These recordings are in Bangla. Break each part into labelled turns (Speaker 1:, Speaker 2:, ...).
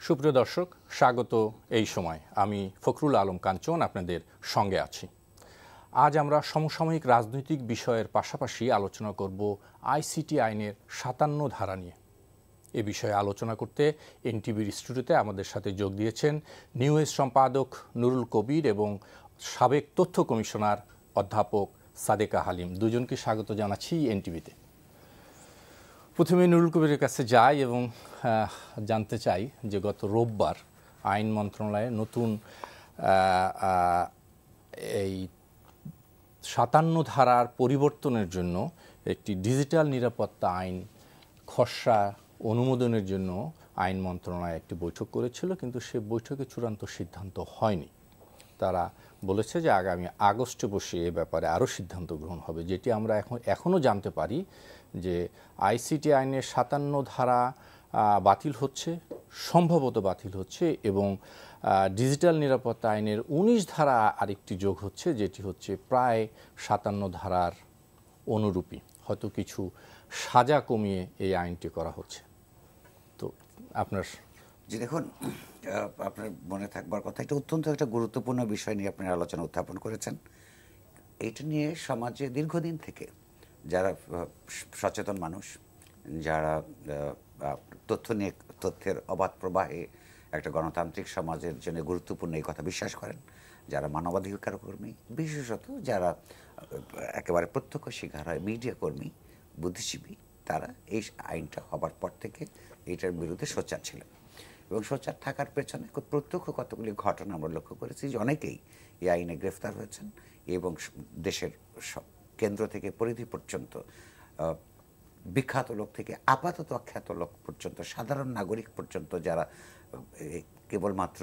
Speaker 1: সুপ্রিয় দর্শক, স্বাগত এই সময়। আমি ফখরুল আলম কাঞ্চন আপনাদের সঙ্গে আছি। আজ আমরা সমসাময়িক রাজনৈতিক বিষয়ের পাশাপাশি আলোচনা করব আইসিটি আইনের ৫৭ ধারা নিয়ে। এ বিষয়ে আলোচনা করতে এনটিভির স্টুডিওতে আমাদের সাথে যোগ দিয়েছেন নিউজ সম্পাদক নুরুল কবির এবং সাবেক তথ্য কমিশনার অধ্যাপক সাদেকা হালিম। দুজনকে স্বাগত জানাচ্ছি এনটিভিতে। প্রথমে নুরুল কবিরের কাছে যাই এবং জানতে চাই যে গত রোববার আইন মন্ত্রণালয়ে নতুন এই ৫৭ ধারার পরিবর্তনের জন্য একটি ডিজিটাল নিরাপত্তা আইন খসড়া অনুমোদনের জন্য আইন মন্ত্রণালয় একটি বৈঠক করেছিল, কিন্তু সে বৈঠকে চূড়ান্ত সিদ্ধান্ত হয়নি। তারা বলেছে যে আগামী আগস্টে বসে এ ব্যাপারে আরও সিদ্ধান্ত গ্রহণ হবে। যেটি আমরা এখনও জানতে পারি যে আইসিটি আইনের ৫৭ ধারা বাতিল হচ্ছে, সম্ভবত বাতিল হচ্ছে, এবং ডিজিটাল নিরাপত্তা আইনের ১৯ ধারা আরেকটি যোগ হচ্ছে, যেটি হচ্ছে প্রায় ৫৭ ধারার অনুরূপী। হয়তো কিছু সাজা কমিয়ে এই আইনটি করা হচ্ছে। তো আপনার
Speaker 2: জি, দেখুন, আপনার মনে থাকবার কথা, এটা অত্যন্ত একটা গুরুত্বপূর্ণ বিষয় নিয়ে আপনি আলোচনা উত্থাপন করেছেন। এটা নিয়ে সমাজে দীর্ঘদিন থেকে যারা সচেতন মানুষ, যারা তথ্যের অবাধ প্রবাহে একটা গণতান্ত্রিক সমাজের জন্য গুরুত্বপূর্ণ এই কথা বিশ্বাস করেন, যারা মানবাধিকার কর্মী, বিশেষত যারা একেবারে প্রত্যক্ষ শিকার হয় মিডিয়া কর্মী, বুদ্ধিজীবী, তারা এই আইনটা হবার পর থেকে এইটার বিরুদ্ধে সোচ্চার ছিলেন। এবং সোচ্চার থাকার পেছনে প্রত্যক্ষ কতগুলি ঘটনা আমরা লক্ষ্য করেছি যে অনেকেই এই আইনে গ্রেফতার হয়েছেন এবং দেশের কেন্দ্র থেকে পরিধি পর্যন্ত বিখ্যাত লোক থেকে আপাতত অখ্যাত লোক পর্যন্ত, সাধারণ নাগরিক পর্যন্ত, যারা কেবলমাত্র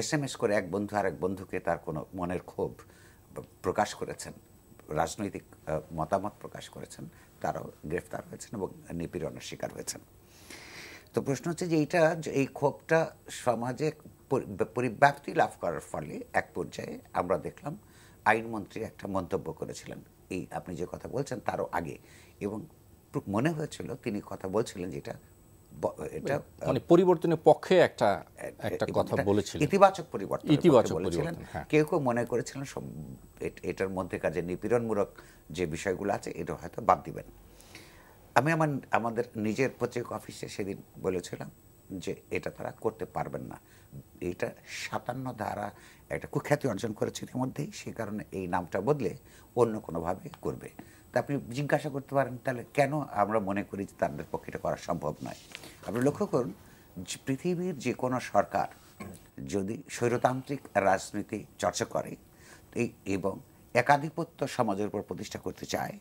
Speaker 2: SMS করে এক বন্ধু আর এক বন্ধুকে তার কোনো মনের ক্ষোভ প্রকাশ করেছেন, রাজনৈতিক মতামত প্রকাশ করেছেন, তারাও গ্রেফতার হয়েছেন এবং নিপীড়নের শিকার হয়েছেন। তো প্রশ্ন হচ্ছে যে এই ক্ষোভটা সমাজে পরিব্যাপ্তি লাভ করার ফলে এক পর্যায়ে আমরা দেখলাম আইনমন্ত্রী একটা মন্তব্য করেছিলেন এই আপনি যে কথা বলছেন তারও আগে, এবং মনে হয়েছিল তিনি কথা বলছিলেন যেটা এটা
Speaker 1: মানে পরিবর্তনের পক্ষে একটা কথা বলেছিলেন,
Speaker 2: ইতিবাচক পরিবর্তন বলেছিলেন। কেউ কেউ মনে করেছিলেন এটার মধ্যে কাজে নিপীড়নমূলক যে বিষয়গুলো আছে এটা হয়তো বাদ দিবেন। আমি আমাদের নিজের পত্রিকা অফিসে সেদিন বলেছিলাম যে এটা তারা করতে পারবেন না। এইটা ৫৭ ধারা একটা কুখ্যাতি অর্জন করেছে ইতিমধ্যেই, সেই কারণে এই নামটা বদলে অন্য কোনোভাবে করবে। তা আপনি জিজ্ঞাসা করতে পারেন তাহলে কেন আমরা মনে করি যে তাদের পক্ষে এটা করা সম্ভব নয়। আপনি লক্ষ্য করুন, পৃথিবীর যে কোনো সরকার যদি স্বৈরতান্ত্রিক রাজনীতি চর্চা করে এবং একাধিপত্য সমাজের উপর প্রতিষ্ঠা করতে চায়,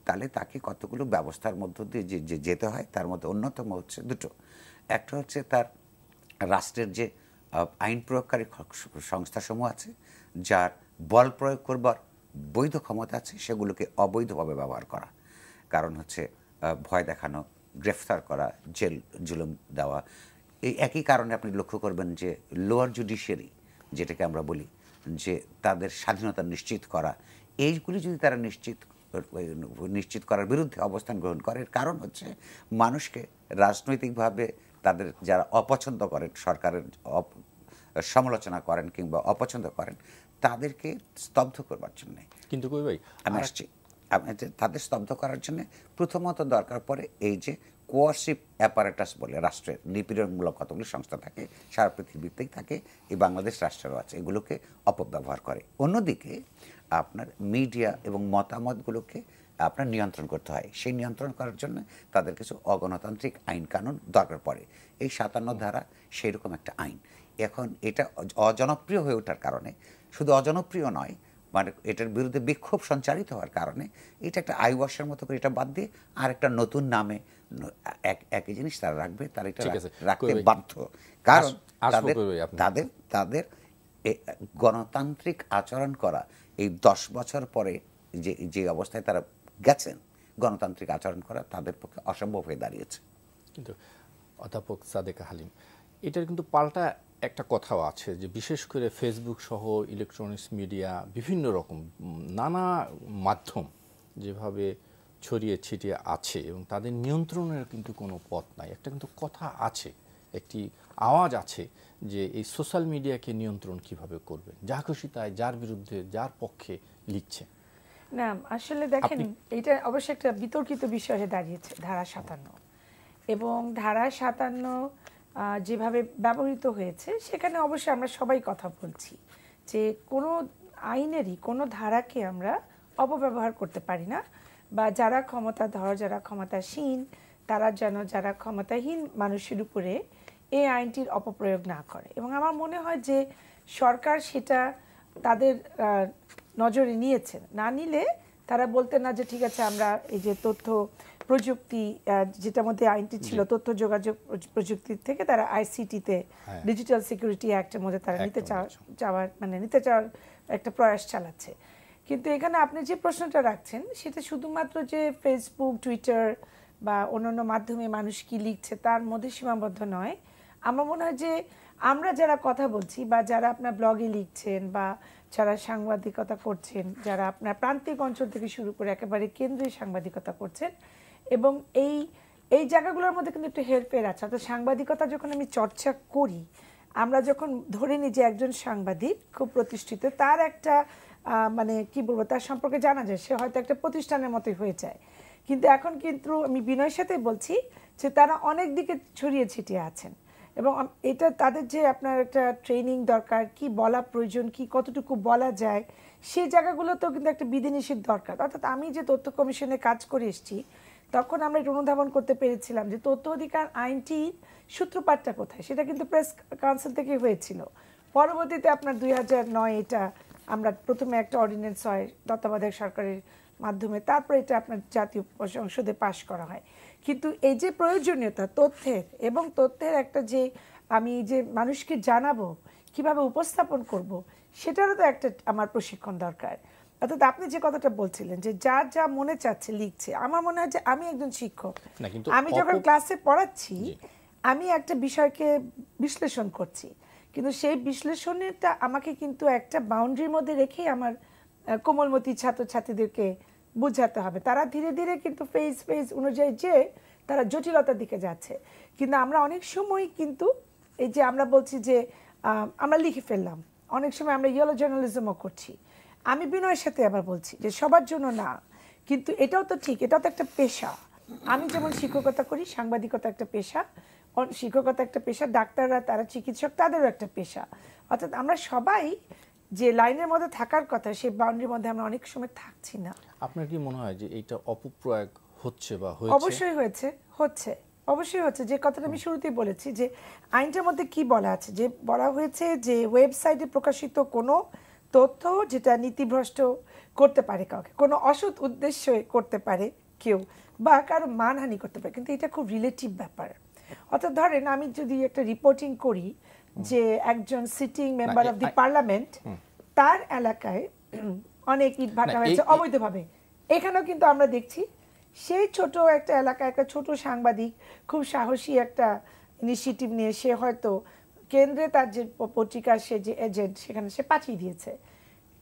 Speaker 2: তাহলে তাকে কতগুলো ব্যবস্থার মধ্য দিয়ে যে যেতে হয়, তার মধ্যে অন্যতম হচ্ছে দুটো। একটা হচ্ছে তার রাষ্ট্রের যে আইন প্রয়োগকারী সংস্থাসমূহ আছে, যার বল প্রয়োগ করবার বৈধ ক্ষমতা আছে, সেগুলোকে অবৈধভাবে ব্যবহার করা। কারণ হচ্ছে ভয় দেখানো, গ্রেফতার করা, জেল জুলুম দেওয়া। এই একই কারণে আপনি লক্ষ্য করবেন যে লোয়ার জুডিশিয়ারি যেটাকে আমরা বলি, যে তাদের স্বাধীনতা নিশ্চিত করা, এইগুলি যদি তারা নিশ্চিত করার বিরুদ্ধে অবস্থান গ্রহণ করে, কারণ হচ্ছে মানুষকে রাজনৈতিকভাবে তাদের যারা অপছন্দ করেন, সরকারের সমালোচনা করেন কিংবা অপছন্দ করেন, তাদেরকে স্তব্ধ করবার জন্যে।
Speaker 1: কিন্তু কই ভাই,
Speaker 2: আমি আসছি, তাদের স্তব্ধ করার জন্য প্রথমত দরকার পড়ে এই যে কোয়ারসিভ অ্যাপারেটাস বলে রাষ্ট্রের নিপীড়নমূলক কতগুলি সংস্থা থাকে, সারা পৃথিবীতেই থাকে, এই বাংলাদেশ রাষ্ট্রেরও আছে, এগুলোকে অপব্যবহার করে। অন্যদিকে আপনার মিডিয়া এবং মতামতগুলোকে আপনার নিয়ন্ত্রণ করতে হয়। সেই নিয়ন্ত্রণ করার জন্য তাদের কিছু অগণতান্ত্রিক আইন কানুন দরকার পড়ে। এই ৫৭ ধারা সেই রকম একটা আইন। এখন এটা অজনপ্রিয় হয়ে ওঠার কারণে, শুধু অজনপ্রিয় নয়, মানে এটার বিরুদ্ধে বিক্ষোভ সঞ্চারিত হওয়ার কারণে এটা একটা আইওয়াশের মতো করে এটা বাদ দিয়ে আর একটা নতুন নামে একই জিনিস তারা রাখবে, তারা এটা রাখতে বাধ্য। কারণ তাদের গণতান্ত্রিক আচরণ করা এই ১০ বছর পরে যে অবস্থায় তারা গেছেন, গণতান্ত্রিক আচরণ করা তাদের পক্ষে অসম্ভব হয়ে দাঁড়িয়েছে।
Speaker 1: কিন্তু অধ্যাপক সাদেকা হালিম, এটার কিন্তু পাল্টা একটা কথাও আছে যে বিশেষ করে ফেসবুক সহ ইলেকট্রনিক্স মিডিয়া, বিভিন্ন রকম নানা মাধ্যম যেভাবে ছড়িয়ে ছিটিয়ে আছে এবং তাদের নিয়ন্ত্রণের কিন্তু কোনো পথ নাই, একটা কিন্তু কথা আছে একটি আওয়াজ আছে যে এই সোশ্যাল মিডিয়াকে নিয়ন্ত্রণ কিভাবে করবে, যা খুশি তাই যার বিরুদ্ধে যার পক্ষে লিখছে।
Speaker 3: না আসলে দেখেন এটা অবশ্যই একটা বিতর্কিত বিষয় হয়ে দাঁড়িয়েছে ধারা 57, এবং ধারা 57 যেভাবে ব্যবহৃত হয়েছে সেখানে অবশ্যই আমরা সবাই কথা বলছি যে কোনো আইনেরই কোনো ধারাকে আমরা অপব্যবহার করতে পারি না, বা যারা ক্ষমতাধর যারা ক্ষমতাসীন তারা যেন যারা ক্ষমতাহীন মানুষের উপরে এই আইনটির অপপ্রয়োগ না করে। এবং আমার মনে হয় যে সরকার সেটা তাদের নজরে নিয়েছেন, না নিলে তারা বলতেন না যে ঠিক আছে আমরা এই যে তথ্য প্রযুক্তি যেটার মধ্যে আইনটি ছিল তথ্য যোগাযোগ প্রযুক্তির থেকে তারা আইসিটিতে ডিজিটাল সিকিউরিটি অ্যাক্টের মধ্যে তারা নিতে চাওয়ার একটা প্রয়াস চালাচ্ছে। কিন্তু এখানে আপনি যে প্রশ্নটা রাখছেন সেটা শুধুমাত্র যে ফেসবুক টুইটার বা অন্যান্য মাধ্যমে মানুষ কি লিখছে তার মধ্যে সীমাবদ্ধ নয়। আমার মনে হয় যে আমরা যারা কথা বলছি বা যারা আপনার ব্লগে লিখছেন বা যারা সাংবাদিকতা করছেন, যারা আপনার প্রান্তিক অঞ্চল থেকে শুরু করে একেবারে কেন্দ্রীয় সাংবাদিকতা করছেন, এবং এই জায়গাগুলোর মধ্যে কিন্তু একটু হেরফের আছে। অর্থাৎ সাংবাদিকতা যখন আমি চর্চা করি, আমরা যখন ধরে নিই যে একজন সাংবাদিক খুব প্রতিষ্ঠিত, তার একটা মানে কি বলবো তার সম্পর্কে জানা যায়, সে হয়তো একটা প্রতিষ্ঠানের মতোই হয়ে যায়। কিন্তু এখন কিন্তু আমি বিনয়ের সাথে বলছি যে তারা অনেক দিকে ছড়িয়ে ছিটিয়ে আছেন, এবং এটা তাদের যে আপনার একটা ট্রেনিং দরকার, কি বলা প্রয়োজন, কি কতটুকু বলা যায়, সেই জায়গাগুলোতেও কিন্তু একটা বিধিনিষেধ দরকার। অর্থাৎ আমি যে তথ্য কমিশনে কাজ করে এসেছি তখন আমরা এটা অনুধাবন করতে পেরেছিলাম যে তথ্য অধিকার আইনটির সূত্রপাতটা কোথায়, সেটা কিন্তু প্রেস কাউন্সিল থেকে হয়েছিল। পরবর্তীতে আপনার 2009 এটা আমরা প্রথমে একটা অর্ডিন্যান্স হয় তত্ত্বাবধায়ক সরকারের মাধ্যমে, তারপরে এটা আপনার জাতীয় সংসদে পাশ করা হয়। কিন্তু এই যে প্রয়োজনীয়তা তথ্যের, এবং তথ্যের একটা যে আমি যে মানুষকে জানাবো কিভাবে উপস্থাপন করব, সেটারও তো একটা আমার প্রশিক্ষণ দরকার। অর্থাৎ আপনি যে কথাটা বলছিলেন যে যার যা মনে চাচ্ছে লিখছে, আমার মনে হয় যে আমি একজন শিক্ষক, আমি যখন ক্লাসে পড়াচ্ছি আমি একটা বিষয়কে বিশ্লেষণ করছি, কিন্তু সেই বিশ্লেষণটা আমাকে কিন্তু একটা বাউন্ডারির মধ্যে রেখেই আমার কোমলমতি ছাত্রছাত্রীদেরকে বোঝাতে হবে। তারা ধীরে ধীরে কিন্তু ফেজ অনুযায়ী যে তারা জটিলতার দিকে যাচ্ছে, কিন্তু আমরা অনেক সময় কিন্তু এই যে আমরা বলছি যে আমরা লিখে ফেললাম, অনেক সময় আমরা ইয়েলো জার্নালিজমও করছি। আমি বিনয়ের সাথে আবার বলছি যে সবার জন্য না, কিন্তু এটাও তো ঠিক, এটাও তো একটা পেশা। আমি যেমন শিক্ষকতা করি, সাংবাদিকতা একটা পেশা, শিক্ষকতা একটা পেশা, ডাক্তাররা তারা চিকিৎসক তাদেরও একটা পেশা। অর্থাৎ আমরা সবাই যে লাইনের মধ্যে থাকার কথা সেই বাউন্ডারির মধ্যে আমরা অনেক সময় থাকছি না।
Speaker 1: আপনার কি মনে হয় যে এটা অপপ্রয়োগ হচ্ছে বা হয়েছে?
Speaker 3: অবশ্যই অবশ্যই হচ্ছে। যে কথাটা আমি শুরুতেই বলেছি যে আইনটার মধ্যে কি বলা আছে, যে বলা হয়েছে যে ওয়েবসাইটে প্রকাশিত কোনো তথ্য যেটা নীতিভ্রষ্ট করতে পারে কাউকে, কোনো অসৎ উদ্দেশ্যে করতে পারে কেউ, বা কারো মানহানি করতে পারে, কিন্তু এটা খুব রিলেটিভ ব্যাপার। অর্থাৎ ধরেন আমি যদি একটা রিপোর্টিং করি যে একজন sitting member of the parliament, তার এলাকায় অনেক ইট ভাটা হয়েছে অবৈধভাবে, এখানেও কিন্তু আমরা দেখছি সেই ছোট একটা এলাকায় একটা ছোট সাংবাদিক খুব সাহসী একটা ইনিশিয়েটিভ নিয়ে সে হয়তো কেন্দ্রে তার যে পত্রিকার সে যে এজেন্ট সেখানে সে পাঠিয়ে দিয়েছে,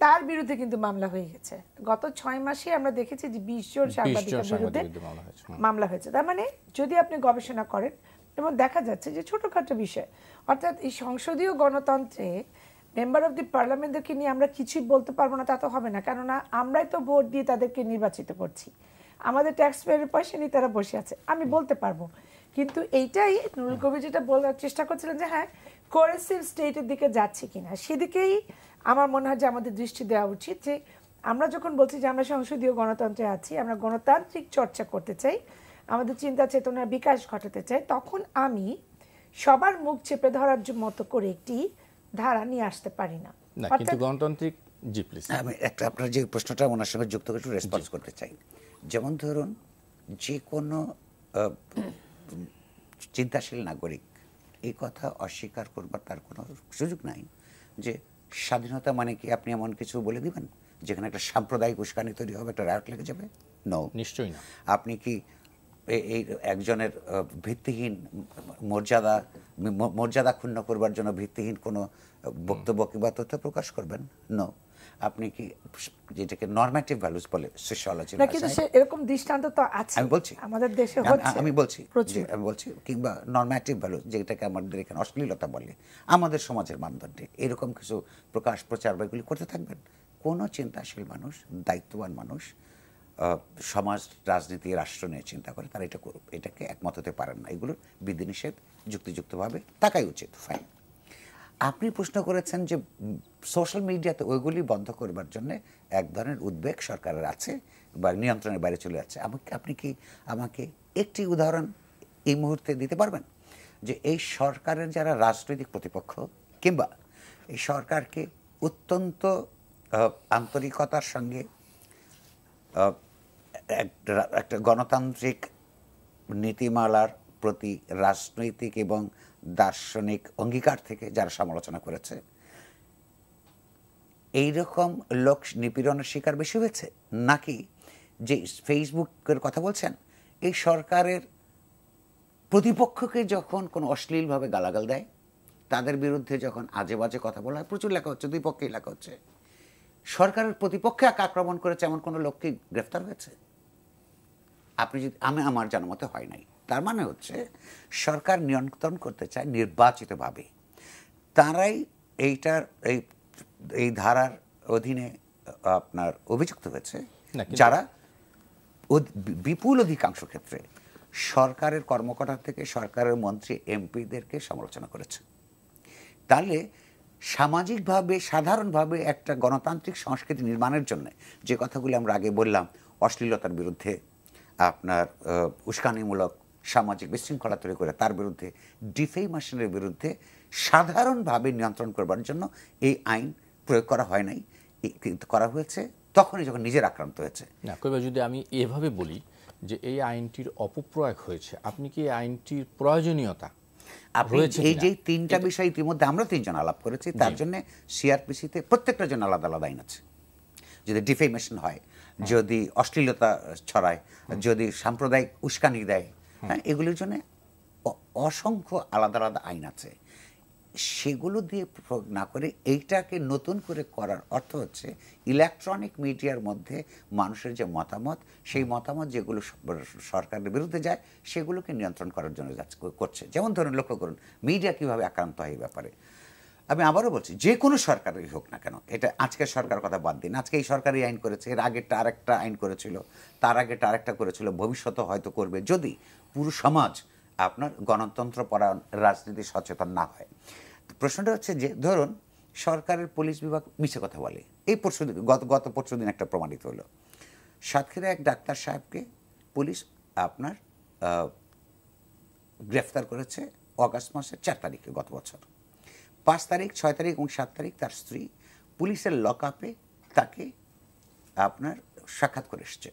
Speaker 3: তার বিরুদ্ধে কিন্তু মামলা হয়ে গেছে। গত 6 মাসে আমরা দেখেছি যে 20 জন সাংবাদিকের বিরুদ্ধে মামলা হয়েছে। তার মানে যদি আপনি গবেষণা করেন এবং দেখা যাচ্ছে যে ছোটখাটো বিষয়, অর্থাৎ এই সংসদীয় গণতন্ত্রে মেম্বার অফ দি পার্লামেন্টদেরকে নিয়ে আমরা কিছুই বলতে পারবো না, তা তো হবে না, কেননা আমরাই তো ভোট দিয়ে তাদেরকে নির্বাচিত করছি, আমাদের ট্যাক্স পেয়ারের পয়সা নিয়ে তারা বসে আছে, আমি বলতে পারবো। কিন্তু এইটাই নুরুল কবির যেটা বলার চেষ্টা করছিলেন যে হ্যাঁ কোরেসিভ স্টেটের দিকে যাচ্ছে কিনা, সেদিকেই আমার মনে হয় যে আমাদের দৃষ্টি দেওয়া উচিত। যে আমরা যখন বলছি যে আমরা সংসদীয় গণতন্ত্রে আছি, আমরা গণতান্ত্রিক চর্চা করতে চাই, আমাদের চিন্তা চেতনার বিকাশ ঘটাতে চাই, তখন আমি সবার মুখ চেপে ধরার মতো করে একটি ধারা নিয়ে আসতে পারি না।
Speaker 1: কিন্তু গণতান্ত্রিক জি প্লিজ
Speaker 2: আমি একটা আপনার যে প্রশ্নটা ওনার সঙ্গে যুক্ত করে একটু রেসপন্স করতে চাই। যেমন ধরুন যে কোনো চিন্তাশীল নাগরিক এই কথা অস্বীকার করবার তার কোনো সুযোগ নাই যে স্বাধীনতা মানে কি আপনি এমন কিছু বলে দিবেন যেখানে একটা সাম্প্রদায়িক উস্কানি তৈরি হবে, একটা রায়ট লেগে যাবে?
Speaker 1: নিশ্চয়ই না।
Speaker 2: আপনি কি এই একজনের ভিত্তিহীন মর্যাদা ক্ষুণ্ণ করবার জন্য ভিত্তিহীন কোনো বক্তব্য কিংবা তথ্য প্রকাশ করবেন? আপনি কি যেটাকে নরমেটিভ ভ্যালুস বলে সোশিওলজি
Speaker 3: না, কিন্তু এরকম দৃষ্টান্ত তো আছে
Speaker 2: আমি বলছি
Speaker 3: আমাদের দেশে হচ্ছে,
Speaker 2: আমি বলছি কিংবা নরমেটিভ ভ্যালুস যেটাকে আমাদের এখানে অশ্লীলতা বলে আমাদের সমাজের মানদণ্ডে এরকম কিছু প্রকাশ প্রচার বা এগুলি করতে থাকবেন। কোনো চিন্তাশীল মানুষ, দায়িত্ববান মানুষ, সমাজ রাজনীতি রাষ্ট্র নিয়ে চিন্তা করে তারা এটাকে একমত হতে পারেন না। এগুলোর বিধিনিষেধ যুক্তিযুক্তভাবে থাকাই উচিত। ফাইন। আপনি প্রশ্ন করেছেন যে সোশ্যাল মিডিয়াতে ওইগুলি বন্ধ করবার জন্য এক ধরনের উদ্বেগ সরকারের আছে বা নিয়ন্ত্রণের বাইরে চলে যাচ্ছে। আপনি কি আমাকে একটি উদাহরণ এই মুহূর্তে দিতে পারবেন যে এই সরকারের যারা রাজনৈতিক প্রতিপক্ষ কিংবা এই সরকারকে অত্যন্ত আন্তরিকতার সঙ্গে একটা গণতান্ত্রিক নীতিমালার প্রতি রাজনৈতিক এবং দার্শনিক অঙ্গীকার থেকে যারা সমালোচনা করেছে, এইরকম লোক নিপীড়নের শিকার বেশি হয়েছে নাকি যে ফেসবুকের কথা বলছেন এই সরকারের প্রতিপক্ষকে যখন কোনো অশ্লীলভাবে গালাগাল দেয়, তাদের বিরুদ্ধে যখন আজে বাজে কথা বলা হয়, প্রচুর লেখা হচ্ছে, দুই পক্ষেই লেখা হচ্ছে, সরকারের প্রতিপক্ষে আক্রমণ করেছে এমন কোনো লোককে গ্রেফতার হয়েছে? আপনি যদি আমার জানা মতে হয় নাই। তার মানে হচ্ছে সরকার নিয়ন্ত্রণ করতে চায় নির্বাচিতভাবে। তারাই এই ধারার অধীনে আপনার অভিযুক্ত হয়েছে যারা বিপুল অধিকাংশ ক্ষেত্রে সরকারের কর্মকর্তা থেকে সরকারের মন্ত্রী এমপিদেরকে সমালোচনা করেছে। তাহলে সামাজিকভাবে সাধারণভাবে একটা গণতান্ত্রিক সংস্কৃতি নির্মাণের জন্য যে কথাগুলি আমরা আগে বললাম, অশ্লীলতার বিরুদ্ধে, আপনার উস্কানিমূলক সামাজিক বিশৃঙ্খলা তৈরি করে তার বিরুদ্ধে, ডিফেমেশনের বিরুদ্ধে সাধারণভাবে নিয়ন্ত্রণ করবার জন্য এই আইন প্রয়োগ করা হয় নাই, কিন্তু করা হয়েছে তখনই যখন নিজের আক্রান্ত হয়েছে।
Speaker 1: না, কইবা যদি আমি এভাবে বলি যে এই আইনটির অপপ্রয়োগ হয়েছে, আপনি কি আইনটির প্রয়োজনীয়তা
Speaker 2: এই যে তিনটা বিষয় ইতিমধ্যে আমরা তিনজন আলাপ করেছি, তার জন্য সিআরপিসিতে প্রত্যেকটার জন্য আলাদা আলাদা আইন আছে। যদি ডিফেমেশন হয়, যদি অশ্লীলতা ছড়ায়, যদি সাম্প্রদায়িক উস্কানি দেয়, হ্যাঁ, এগুলির জন্য অসংখ্য আলাদা আলাদা আইন আছে। সেগুলো দিয়ে প্রয়োগ না করে এইটাকে নতুন করে করার অর্থ হচ্ছে ইলেকট্রনিক মিডিয়ার মধ্যে মানুষের যে মতামত, সেই মতামত যেগুলো সরকারের বিরুদ্ধে যায় সেগুলোকে নিয়ন্ত্রণ করার জন্য করছে। যেমন ধরুন, লক্ষ্য করুন মিডিয়া কিভাবে আক্রান্ত হয় এই ব্যাপারে। আমি আবারও বলছি, যে কোনো সরকারই হোক না কেন, এটা আজকের সরকার কথা বাদ দিন, আজকে এই সরকারই আইন করেছে, এর আগেরটা আরেকটা আইন করেছিল, তার আগেরটা আরেকটা করেছিল, ভবিষ্যতে হয়তো করবে, যদি পুরো সমাজ আপনার গণতন্ত্র পরায়ণ রাজনীতি সচেতন না হয়। প্রশ্নটা হচ্ছে যে ধরুন সরকারের পুলিশ বিভাগ মিছে কথা বলে। এই পরশুদিন, গত পরশুদিন একটা প্রমাণিত হলো, সাতক্ষীরা এক ডাক্তার সাহেবকে পুলিশ আপনার গ্রেফতার করেছে অগাস্ট মাসের 4 তারিখে গত বছর। 5 তারিখ, 6 তারিখ এবং 7 তারিখ তার স্ত্রী পুলিশের লকআপে তাকে আপনার সাক্ষাৎ করে এসছে।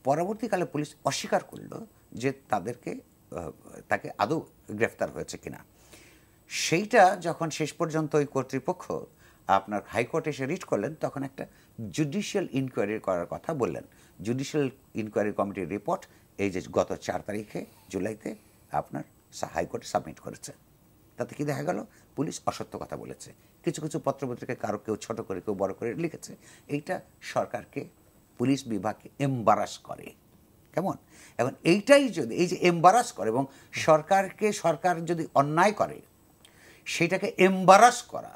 Speaker 2: পরবর্তীকালে পুলিশ অস্বীকার করল যে তাকে আদৌ গ্রেফতার হয়েছে কিনা। সেইটা যখন শেষ পর্যন্ত ওই কর্তৃপক্ষ আপনার হাইকোর্টে এসে রিট করলেন, তখন একটা জুডিশিয়াল ইনকোয়ারি করার কথা বললেন। জুডিশিয়াল ইনকোয়ারি কমিটির রিপোর্ট এই যে গত 4 তারিখে জুলাইতে আপনার হাইকোর্টে সাবমিট করেছে। তাতে কি দেখা গেল, পুলিশ অসত্য কথা বলেছে। কিছু কিছু পত্রপত্রিকায় কারো কেউ ছোট করে কেউ বড় করে লিখেছে। এইটা সরকারকে, পুলিশ বিভাগকে এম্বারাস করে। কেমন? এখন এইটাই যদি এই যে এম্বারাস করে এবং সরকার যদি অন্যায় করে সেটাকে এম্বারাস করা,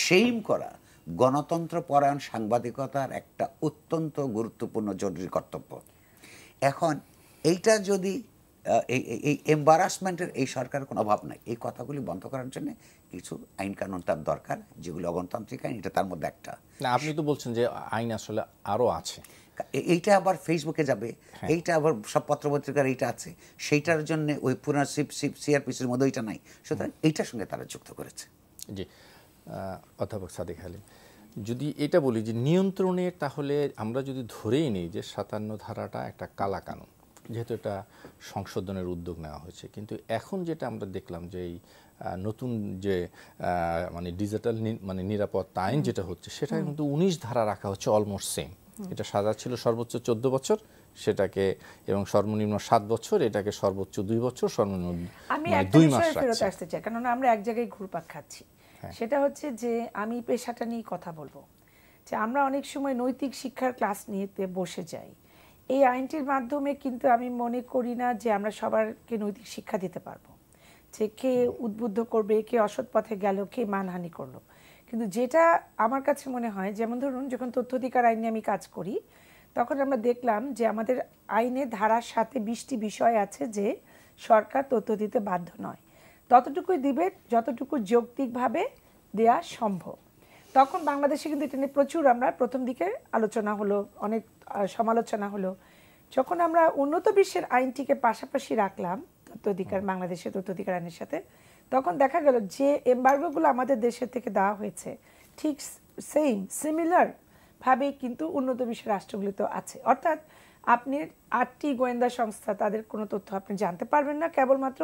Speaker 2: শেম করা গণতন্ত্র পরায়ণ সাংবাদিকতার একটা অত্যন্ত গুরুত্বপূর্ণ জরুরি কর্তব্য। এখন এইটা যদি এই এম্বারাসমেন্টের এই সরকারের কোনো অভাব নাই। এই কথাগুলি বন্ধ করার জন্য কিছু আইন কানুন তার দরকার, যেগুলো অগণতান্ত্রিক আইন, এটা তার মধ্যে একটা।
Speaker 1: না, আপনি তো বলছেন যে আইন আসলে আরও আছে।
Speaker 2: এইটা আবার ফেসবুকে যাবে, এইটা আবার সব পত্রপত্রিকার এইটা আছে, সেইটার জন্য ওই পুরনো সিআরপিসির মধ্যে ওইটা নাই। সুতরাং এইটার সঙ্গে তারা যুক্ত করেছে।
Speaker 1: জি, অধ্যাপক সাদেক হালিম, যদি এটা বলি যে নিয়ন্ত্রণের, তাহলে আমরা যদি ধরেই নিই যে 57 ধারাটা একটা কালা কানুন, যেহেতু এটা সংশোধনের উদ্যোগ নেওয়া হয়েছে, কিন্তু এখন যেটা আমরা দেখলাম যে এই নতুন যে মানে ডিজিটাল মানে নিরাপত্তা আইন যেটা হচ্ছে, সেটা কিন্তু 19 ধারা রাখা হচ্ছে অলমোস্ট সেম। এটা সাজা ছিল সর্বোচ্চ 14 বছর, সেটাকে এবং সর্বনিম্ন 7 বছর, এটাকে সর্বোচ্চ 2 বছর, সর্বনিম্ন 2 মাস
Speaker 3: ফেরত আসতে চাই, কারণ আমরা এক জায়গায় ঘুরপাক খাচ্ছি। সেটা হচ্ছে যে আমি পেশাটা নিয়ে কথা বলবো, যে আমরা অনেক সময় নৈতিক শিক্ষার ক্লাস নিতে বসে যাই। এই আইনটির মাধ্যমে কিন্তু আমি মনে করি না যে আমরা সবারকে নৈতিক শিক্ষা দিতে পারবো, যে কে উদ্বুদ্ধ করবে, কে অসৎ পথে গেল, কে মানহানি করলো। কিন্তু যেটা আমার কাছে মনে হয়, যেমন ধরুন যখন তথ্য অধিকার আইনে আমি কাজ করি, তখন আমরা দেখলাম যে আমাদের আইনে ধারার সাথে 20টি বিষয় আছে যে সরকার তথ্য দিতে বাধ্য নয়, ততটুকুই দিবে যতটুকু যৌক্তিকভাবে দেয়া সম্ভব। তখন বাংলাদেশে কিন্তু এটা নিয়ে প্রচুর আমরা প্রথম দিকে আলোচনা হলো, অনেক সমালোচনা হলো। যখন আমরা উন্নত বিশ্বের আইনটিকে পাশাপাশি রাখলাম তথ্য অধিকার, বাংলাদেশের তথ্য অধিকার আইনের সাথে, তখন দেখা গেল যে এমবার্গোগুলো আমাদের দেশের থেকে দেওয়া হয়েছে ঠিক সিমিলার ভাবে কিন্তু উন্নত বিশ্বের রাষ্ট্রগুলিতেও আছে। অর্থাৎ আপনি 8টি গোয়েন্দা সংস্থা, তাদের কোনো তথ্য আপনি জানতে পারবেন না, কেবলমাত্র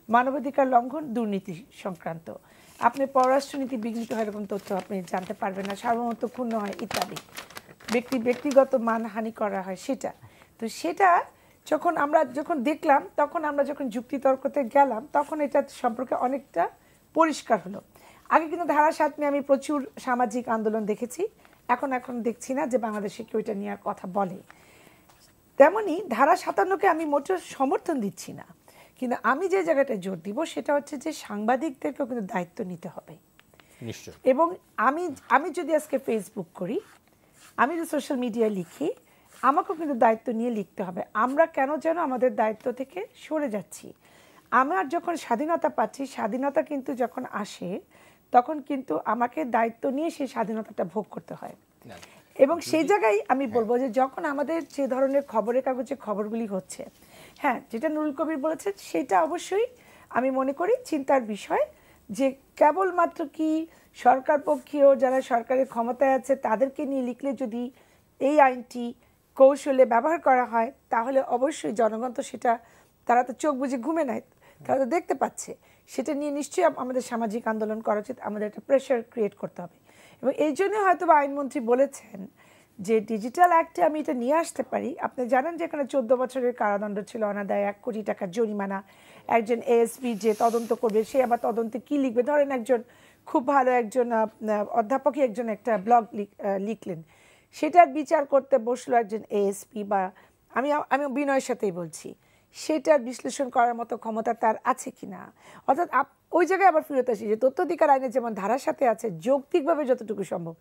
Speaker 3: মানবাধিকার লঙ্ঘন, দুর্নীতি সংক্রান্ত। আপনি পররাষ্ট্রনীতি বিঘ্নিত হয় এরকম তথ্য আপনি জানতে পারবেন না, সার্বভৌমত্ব ক্ষুণ্ণ হয় ইত্যাদি, ব্যক্তিগত মানহানি করা হয় সেটা। তো সেটা যখন দেখলাম, তখন আমরা যখন যুক্তিতর্কতে গেলাম, তখন এটা সম্পর্কে অনেকটা পরিষ্কার হলো। আগে কিন্তু ধারা 7 নিয়ে আমি প্রচুর সামাজিক আন্দোলন দেখেছি, এখন দেখছি না যে বাংলাদেশে কেউ এটা নিয়ে কথা বলে। তেমনি ধারা 57কে আমি মোটেও সমর্থন দিচ্ছি না, কিন্তু আমি যে জায়গাটা জোর দিব সেটা হচ্ছে যে সাংবাদিকদেরকেও কিন্তু দায়িত্ব নিতে হবে।
Speaker 1: নিশ্চয়।
Speaker 3: এবং আমি যদি আজকে ফেসবুক করি, আমি যদি সোশ্যাল মিডিয়ায় লিখি, আমাকেও কিন্তু দায়িত্ব নিয়ে লিখতে হবে। আমরা কেন যেন আমাদের দায়িত্ব থেকে সরে যাচ্ছি। আমার যখন স্বাধীনতা পাচ্ছি, স্বাধীনতা কিন্তু যখন আসে তখন কিন্তু আমাকে দায়িত্ব নিয়ে সেই স্বাধীনতাটা ভোগ করতে হয়। এবং সেই জায়গায় আমি বলবো যে যখন আমাদের যে ধরনের খবরের কাগজে খবরগুলি হচ্ছে, হ্যাঁ, যেটা নুরুল কবির বলেছে সেটা অবশ্যই আমি মনে করি চিন্তার বিষয়, যে কেবলমাত্র কি সরকার পক্ষীয় যারা সরকারের ক্ষমতায় আছে তাদেরকে নিয়ে লিখলে যদি এই আইনটি কৌশলে ব্যবহার করা হয়, তাহলে অবশ্যই জনগণ তো সেটা, তারা তো চোখ বুজে ঘুমে নাই, তারা তো দেখতে পাচ্ছে। সেটা নিয়ে নিশ্চয়ই আমাদের সামাজিক আন্দোলন করা উচিত, আমাদের একটা প্রেশার ক্রিয়েট করতে হবে। এবং এই জন্য হয়তো আইনমন্ত্রী বলেছেন যে ডিজিটাল অ্যাক্টে আমি এটা নিয়ে আসতে পারি। আপনি জানেন যে এখানে 14 বছরের কারাদণ্ড ছিল, অনাদায় 1 কোটি টাকার জরিমানা, একজন এএসপি যে তদন্ত করবে সে আবার তদন্তে কি লিখবে। ধরেন একজন খুব ভালো একজন অধ্যাপকই একজন একটা ব্লগ লিখলেন, সেটার বিচার করতে বসলো একজন এএসপি, বা আমি বিনয়ের সাথেই বলছি, সেটার বিশ্লেষণ করার মতো ক্ষমতা তার আছে কিনা। অর্থাৎ ওই জায়গায় আবার ফিরত আসি যে তথ্য অধিকার আইনে যেমন ধারার সাথে আছে যৌক্তিকভাবে যতটুকু সম্ভব,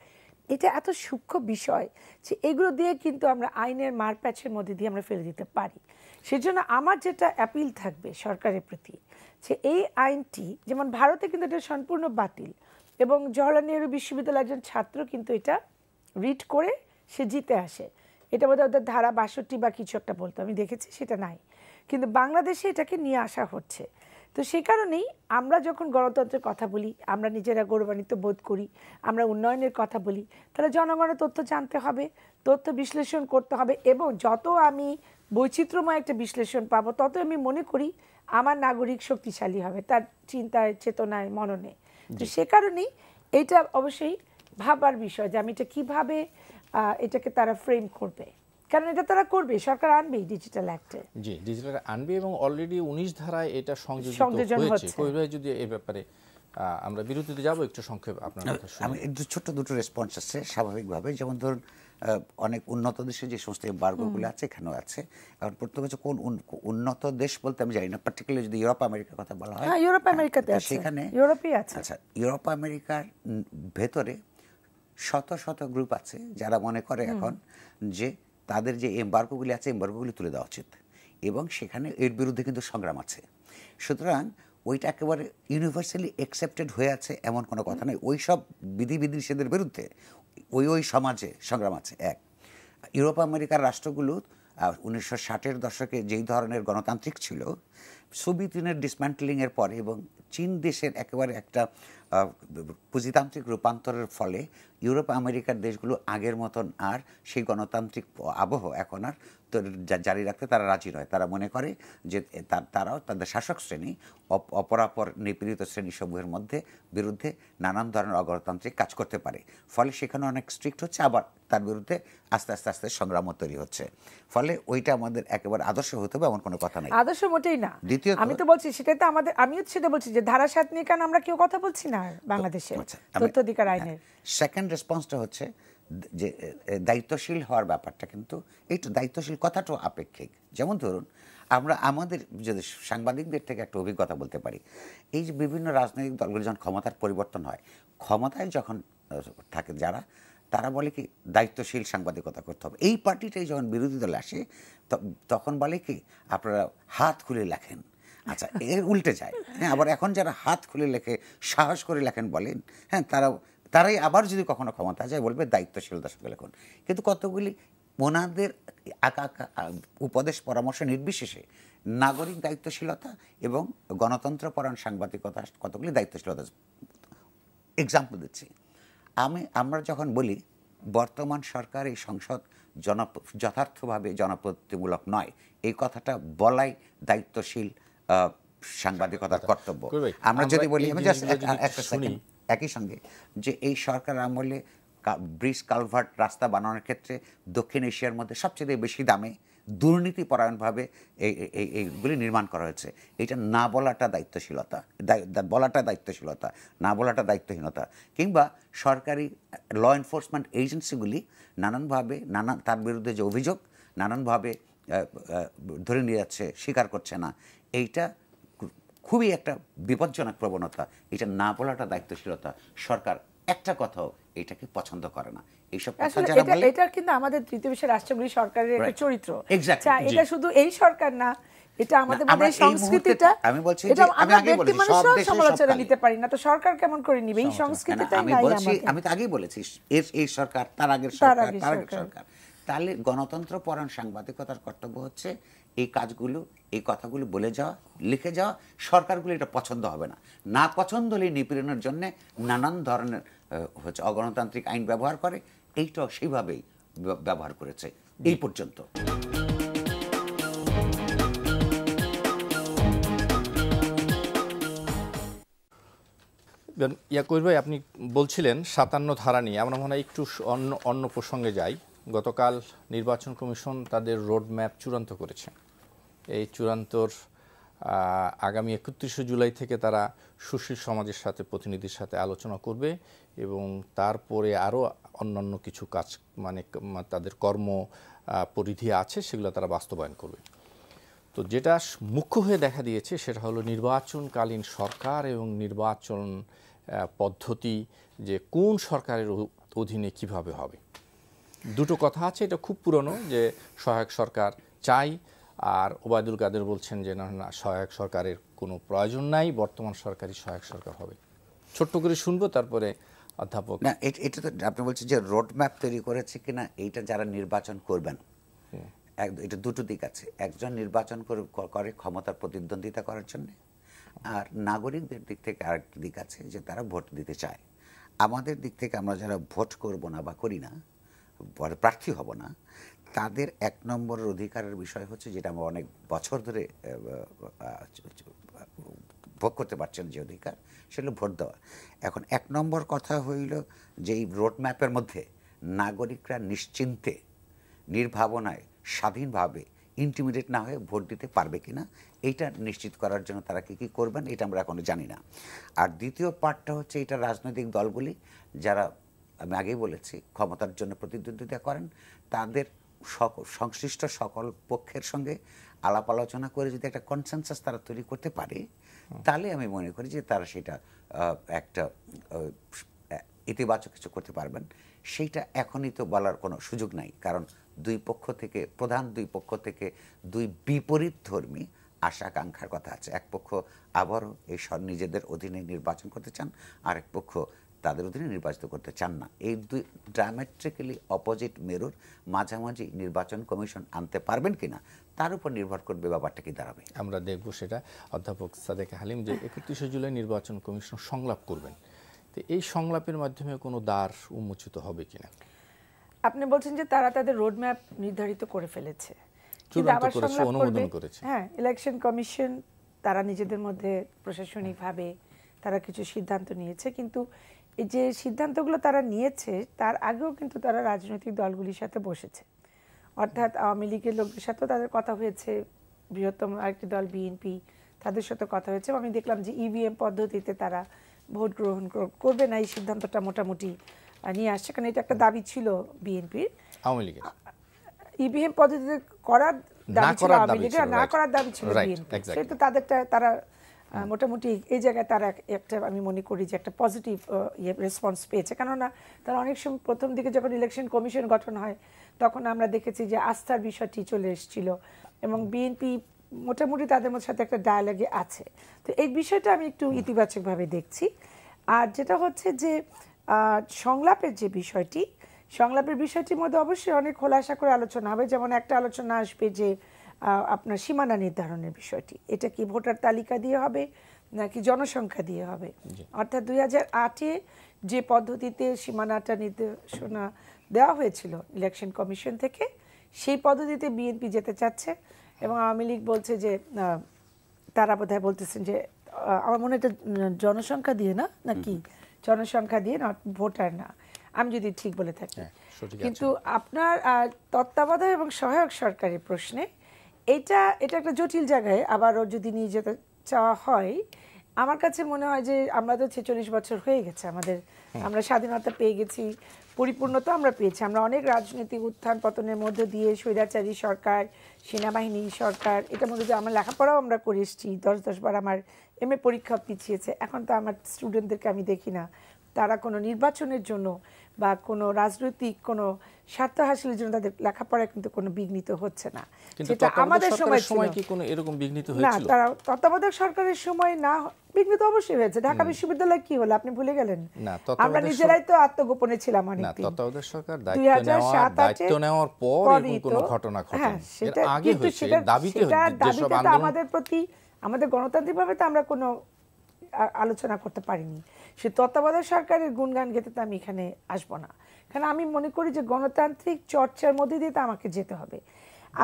Speaker 3: এটা এত সূক্ষ্ম বিষয় যে এগুলো দিয়ে কিন্তু আমরা আইনের মারপ্যাচের মধ্যে দিয়ে আমরা ফেলে দিতে পারি। সেজন্য আমার যেটা অ্যাপিল থাকবে সরকারের প্রতি, যে এই আইনটি, যেমন ভারতে কিন্তু এটা সম্পূর্ণ বাতিল, এবং জওহরলাল নেহরু বিশ্ববিদ্যালয়ের একজন ছাত্র কিন্তু এটা রিড করে সে জিতে আসে। এটা বোধহয় ওদের ধারা 62 বা কিছু একটা বলতো, আমি দেখেছি, সেটা নাই। কিন্তু বাংলাদেশে এটাকে নিয়ে আসা হচ্ছে। তো সেই কারণেই আমরা যখন গণতন্ত্রের কথা বলি, আমরা নিজেরা গৌরবান্বিত বোধ করি, আমরা উন্নয়নের কথা বলি, তাহলে জনগণের তথ্য জানতে হবে, তথ্য বিশ্লেষণ করতে হবে, এবং যত আমি বৈচিত্র্যময় একটা বিশ্লেষণ পাবো তত আমি মনে করি আমার নাগরিক শক্তিশালী হবে তার চিন্তায়, চেতনায়, মননে। তো সে কারণেই এটা অবশ্যই ভাবার বিষয় যে আমি এটা কীভাবে এটাকে তারা ফ্রেম করবে, কারণ এটা তারা করবে, সরকার আনবেই ডিজিটাল অ্যাক্টে।
Speaker 1: জি, ডিজিটাল আনবে, এবং অলরেডি 19 ধারায় এটা সংযোজন হয়েছে। কই ভাই যদি এই ব্যাপারে, আমরা বিরতিতে যাব, একটু সংক্ষেপে আপনার কথা শুনি।
Speaker 2: আমি ছোট্ট দুটো রেসপন্স আছে স্বাভাবিকভাবে। যেমন ধরুন অনেক উন্নত দেশে যে সমস্ত এমবার্গোগুলো আছে এখানেও আছে। এখন প্রত্যেক হচ্ছে কোন উন্নত দেশ বলতে আমি জানি না, পার্টিকুলারলি যদি ইউরোপ আমেরিকার কথা বলা হয়,
Speaker 3: হ্যাঁ, ইউরোপ আমেরিকাতে আছে,
Speaker 2: সেখানে
Speaker 3: ইউরোপেই আছে।
Speaker 2: আচ্ছা, ইউরোপ আমেরিকার ভেতরে শত শত গ্রুপ আছে যারা মনে করে এখন যে তাদের যে এমবার্গোগুলি আছে এমবার্গোগুলি তুলে দেওয়া উচিত, এবং সেখানে এর বিরুদ্ধে কিন্তু সংগ্রাম আছে। সুতরাং ওইটা একেবারে ইউনিভার্সালি অ্যাকসেপ্টেড হয়ে আছে এমন কোনো কথা নেই। ওই সব বিধিনিষেধের বিরুদ্ধে ওই সমাজে সংগ্রাম আছে। এক, ইউরোপ আমেরিকার রাষ্ট্রগুলো 1960-এর দশকে যেই ধরনের গণতান্ত্রিক ছিল, সোভিয়েত ইউনিয়নের ডিসম্যান্টলিংয়ের পরে এবং চীন দেশের একেবারে একটা পুঁজিতান্ত্রিক রূপান্তরের ফলে ইউরোপ আমেরিকার দেশগুলো আগের মতন আর সেই গণতান্ত্রিক আবহ এখন আর জারি রাখতে তারা রাজি নয়। তারা মনে করে যে তারাও তাদের শাসক শ্রেণী অপরাপর নিপীড়িত শ্রেণীসমূহের বিরুদ্ধে নানান ধরনের অগণতান্ত্রিক কাজ করতে পারে। ফলে সেখানে অনেক স্ট্রিক্ট হচ্ছে, আবার তার বিরুদ্ধে আস্তে আস্তে আস্তে সংগ্রামও তৈরি হচ্ছে। ফলে ওইটা আমাদের একেবারে আদর্শ হতে হবে এমন কোনো কথা নেই।
Speaker 3: আদর্শ মোটেই না।
Speaker 2: দ্বিতীয়ত
Speaker 3: আমি তো বলছি সেটাই তো আমাদের, আমিও সেটা বলছি যে ধারা 7 নিয়ে কেন আমরা কেউ কথা বলছি না বাংলাদেশে তথ্য অধিকার আইনের।
Speaker 2: সেকেন্ড রেসপন্সটা হচ্ছে যে দায়িত্বশীল হওয়ার ব্যাপারটা কিন্তু একটু দায়িত্বশীল কথাটাও আপেক্ষিক। যেমন ধরুন আমরা আমাদের যদি সাংবাদিকদের থেকে একটা অভিজ্ঞতা বলতে পারি, এই যে বিভিন্ন রাজনৈতিক দলগুলি যখন ক্ষমতার পরিবর্তন হয়, ক্ষমতায় যখন থাকে যারা, তারা বলে কি দায়িত্বশীল সাংবাদিকতা করতে হবে। এই পার্টিটাই যখন বিরোধী দলে আসে তখন বলে কি আপনারা হাত খুলে লেখেন। আচ্ছা, এর উল্টে যায়। হ্যাঁ, আবার এখন যারা হাত খুলে লেখে, সাহস করে লেখেন বলেন, হ্যাঁ, তারাই আবার যদি কখনো ক্ষমতা যায় বলবে দায়িত্বশীলতার সঙ্গে লেখুন। কিন্তু কতগুলি ওনাদের উপদেশ পরামর্শ নির্বিশেষে নাগরিক দায়িত্বশীলতা এবং গণতন্ত্রপরায়ণ সাংবাদিকতা কতগুলি দায়িত্বশীলতা। এক্সাম্পল দিচ্ছি, আমরা যখন বলি বর্তমান সরকার এই সংসদ যথার্থভাবে জনপ্রতিনিধিমূলক নয়, এই কথাটা বলাই দায়িত্বশীল সাংবাদিকতার কর্তব্য। আমরা যদি বলি, একই সঙ্গে যে এই সরকার আমলে ব্রিজ কালভার্ট রাস্তা বানানোর ক্ষেত্রে দক্ষিণ এশিয়ার মধ্যে সবচেয়ে বেশি দামে দুর্নীতিপরায়ণভাবে এইগুলি নির্মাণ করা হয়েছে, এটা না বলাটা দায়িত্বশীলতা, না বলাটা দায়িত্বহীনতা। কিংবা সরকারি ল এনফোর্সমেন্ট এজেন্সিগুলি নানানভাবে তার বিরুদ্ধে যে অভিযোগ নানানভাবে ধরে নিয়ে যাচ্ছে, স্বীকার করছে না, এইটা খুবই একটা বিপজ্জনক প্রবণতা। এটা না বলাটা দায়িত্বশীলতা। সরকার একটা কথাও এটাকে পছন্দ করে না। এইসব কথা যারা বলে,
Speaker 3: এটা কিন্তু আমাদের তৃতীয় বিশ্বের রাষ্ট্রগুলি সরকারের একটা চরিত্র। এটা শুধু এই সরকার না, এটা আমাদের মধ্যে সংস্কৃতিটা।
Speaker 2: আমি বলছি
Speaker 3: যে আমি আগে বলেছি সব দেশে সমালোচনা নিতে পারি না, তো সরকার কেমন করে নিবে এই সংস্কৃতিটা?
Speaker 2: আমি তো আগেই বলেছি এই সরকার, তার আগের সরকার। তাহলে গণতন্ত্রপরায়ণ সাংবাদিকতার কর্তব্য হচ্ছে এই কাজগুলো, এই কথাগুলো বলে যাওয়া, লিখে যাওয়া। সরকারগুলো এটা পছন্দ হবে না, না পছন্দ হলে নিপীড়নের জন্য নানান ধরনের অগণতান্ত্রিক আইন ব্যবহার করে। এইটাও সেইভাবেই ব্যবহার করেছে এই পর্যন্ত।
Speaker 1: ইয়াকুব ভাই, আপনি বলছিলেন 57 ধারা নিয়ে, আমরা মনে হয় একটু অন্য প্রসঙ্গে যাই। গতকাল নির্বাচন কমিশন তাদের রোড ম্যাপ চূড়ান্ত করেছে। এই চূড়ান্তর আগামী 31শে জুলাই থেকে তারা সুশীল সমাজের সাথে, প্রতিনিধির সাথে আলোচনা করবে এবং তারপরে আরও অন্যান্য কিছু কাজ, মানে তাদের কর্ম পরিধি আছে, সেগুলো তারা বাস্তবায়ন করবে। তো যেটা মুখ্য হয়ে দেখা দিয়েছে সেটা হলো নির্বাচনকালীন সরকার এবং নির্বাচন পদ্ধতি, যে কোন সরকারের অধীনে কিভাবে হবে। দুটো কথা আছে, এটা খুব পুরনো, যে সহায়ক সরকার চাই, আর ওবায়দুল কাদের বলছেন যে না, সহায়ক সরকারের কোনো প্রয়োজন নাই, বর্তমান সরকারই সহায়ক সরকার হবে। ছোট্ট করে শুনবো, তারপরে অধ্যাপক।
Speaker 2: না, এটা তো আপনি বলছেন যে রোড ম্যাপ তৈরি করেছে কিনা, এইটা যারা নির্বাচন করবেন, এটা দুটো দিক আছে। একজন নির্বাচন করে ক্ষমতার প্রতিদ্বন্দ্বিতা করার জন্য, আর নাগরিকদের দিক থেকে আরেকটা দিক আছে যে তারা ভোট দিতে চায়। আমাদের দিক থেকে আমরা যারা ভোট করব না বা করি না, প্রার্থী হব না, তাদের এক নম্বরের অধিকারের বিষয় হচ্ছে, যেটা আমরা অনেক বছর ধরে ভোগ করতে পারছেন যে অধিকার, সেটা ভোট দেওয়া। এখন এক নম্বর কথা হইল যে এই রোড ম্যাপের মধ্যে নাগরিকরা নিশ্চিন্তে, নির্ভাবনায়, স্বাধীনভাবে, ইন্টিমিডেট না হয়ে ভোট দিতে পারবে কিনা, এইটা নিশ্চিত করার জন্য তারা কী কী করবেন এটা আমরা এখনো জানি না। আর দ্বিতীয় পার্টটা হচ্ছে, এটা রাজনৈতিক দলগুলি যারা, আমি আগেই বলেছি, ক্ষমতার জন্য প্রতিদ্বন্দ্বিতা করেন, তাদের সংশ্লিষ্ট সকল পক্ষের সঙ্গে আলাপ আলোচনা করে যদি একটা কনসেনসাস তারা তৈরি করতে পারে, তাহলে আমি মনে করি যে তারা সেটা একটা ইতিবাচক কিছু করতে পারবেন। সেইটা এখনই তো বলার কোনো সুযোগ নাই, কারণ প্রধান দুই পক্ষ থেকে দুই বিপরীত ধর্মী আশা আকাঙ্ক্ষার কথা আছে। এক পক্ষ আবারও এই নিজেদের অধীনে নির্বাচন করতে চান, আরেক পক্ষ তাদের অধীনে নির্বাচিত করতে চান না। এই দুই ড্রামেট্রিক্যালি অপোজিট মেরুর মাঝামাঝি নির্বাচন কমিশন আনতে পারবেন কিনা, তার উপর নির্ভর করবে ব্যাপারটা কি দাঁড়াবে।
Speaker 1: আমরা দেখব সেটা। অধ্যাপক সাদেক হালিম, যে 31শে জুলাই নির্বাচন কমিশন সংলাপ করবেন, তো এই সংলাপের মাধ্যমে কোনো দ্বার উন্মোচিত হবে কিনা?
Speaker 3: আপনি বলছেন যে তারা তাদের রোড ম্যাপ নির্ধারিত করে ফেলেছে,
Speaker 1: অনুমোদন করেছে।
Speaker 3: হ্যাঁ, ইলেকশন কমিশন তারা নিজেদের মধ্যে প্রশাসনিকভাবে তারা কিছু সিদ্ধান্ত নিয়েছে, কিন্তু এই যে সিদ্ধান্তগুলো তারা নিয়েছে তার আগেও কিন্তু তারা রাজনৈতিক দলগুলির সাথে বসেছে, অর্থাৎ আওয়ামী লীগের লোকদের সাথেও তাদের কথা হয়েছে, বৃহত্তম আরেকটি দল বিএনপি, তাদের সাথে কথা হয়েছে। আমি দেখলাম যে ইভিএম পদ্ধতিতে তারা ভোট গ্রহণ করবে না, এই সিদ্ধান্তটা মোটামুটি নিয়ে আসছে, কারণ এটা একটা দাবি ছিল বিএনপির,
Speaker 1: আওয়ামী লীগের
Speaker 3: ইভিএম পদ্ধতিতে করার দাবি ছিল আওয়ামী লীগের, না করার দাবি ছিল বিএনপি। সেটা তাদেরটা তারা মোটামুটি এই জায়গায় তারা একটা, আমি মনে করি যে একটা পজিটিভ রেসপন্স পেয়েছে। কেননা তারা অনেক সময় প্রথম দিকে যখন ইলেকশন কমিশন গঠন হয় তখন আমরা দেখেছি যে আস্থার বিষয়টি চলে এসেছিল এবং বিএনপি মোটামুটি তাদের মধ্যে সাথে একটা ডায়ালগে আছে। তো এই বিষয়টা আমি একটু ইতিবাচকভাবে দেখছি। আর যেটা হচ্ছে যে সংলাপের যে বিষয়টি, সংলাপের বিষয়টির মধ্যে অবশ্যই অনেক খোলাসা করে আলোচনা হবে। যেমন একটা আলোচনা আসবে যে আপনার সীমানা নির্ধারণের বিষয়টি, এটা কি ভোটার তালিকা দিয়ে হবে নাকি জনসংখ্যা দিয়ে হবে। অর্থাৎ 2008-এ যে পদ্ধতিতে সীমানাটা নির্দেশনা দেওয়া হয়েছিল ইলেকশন কমিশন থেকে, সেই পদ্ধতিতে বিএনপি যেতে চাচ্ছে এবং আওয়ামী লীগ বলছে যে তারা বোধহয় বলতেছেন যে আমার মনে হয় এটা জনসংখ্যা দিয়ে না, নাকি জনসংখ্যা দিয়ে, না ভোটার না, আমি যদি ঠিক বলে থাকি। কিন্তু আপনার তত্ত্বাবধায়ক এবং সহায়ক সরকারের প্রশ্নে এটা একটা জটিল জায়গায় আবারও যদি নিয়ে যেতে চাওয়া হয়, আমার কাছে মনে হয় যে আমরা তো 46 বছর হয়ে গেছে আমাদের, আমরা স্বাধীনতা পেয়ে গেছি, পরিপূর্ণতা আমরা পেয়েছি। আমরা অনেক রাজনৈতিক উত্থান পতনের মধ্য দিয়ে, স্বৈরাচারী সরকার, সেনাবাহিনী সরকার, এটার মধ্যে দিয়ে আমরা লেখাপড়াও আমরা করে এসেছি। 10 বার আমার MA পরীক্ষা পিছিয়েছে। এখন তো আমার স্টুডেন্টদেরকে আমি দেখি না তারা কোনো নির্বাচনের জন্য বা কোনো রাজনৈতিক কোনো স্বার্থ হাসিলের জন্য তাদের লেখাপড়ায় কিন্তু কোনো বিঘ্নিত হচ্ছে না, যেটা আমাদের সময়
Speaker 1: কি কোনো এরকম বিঘ্নিত
Speaker 3: না।
Speaker 1: হয়েছিল?
Speaker 3: তারা তত্ত্বাবধায়ক সরকারের সময় না, বিঘ্নিত অবশ্যই হয়েছে। ঢাকা বিশ্ববিদ্যালয় কি হলো আপনি ভুলে গেলেন? আমরা নিজেরাই তো আত্মগোপনে ছিলাম অনেকদিন।
Speaker 1: তত্ত্বাবধায়ক সরকার দায়িত্ব নেওয়ার পর কোনো ঘটনা ঘটেনি, এর আগে হয়েছে, দাবিতে যেসব আন্দোলন,
Speaker 3: আমাদের প্রতি, আমাদের গণতান্ত্রিকভাবে তো আমরা কোনো আলোচনা করতে পারিনি। সে তত্ত্বাবধায়ক সরকারের গুণগান গেতে তো আমি এখানে আসবো না, কারণ আমি মনে করি যে গণতান্ত্রিক চর্চার মধ্যে দিয়ে তো আমাকে যেতে হবে।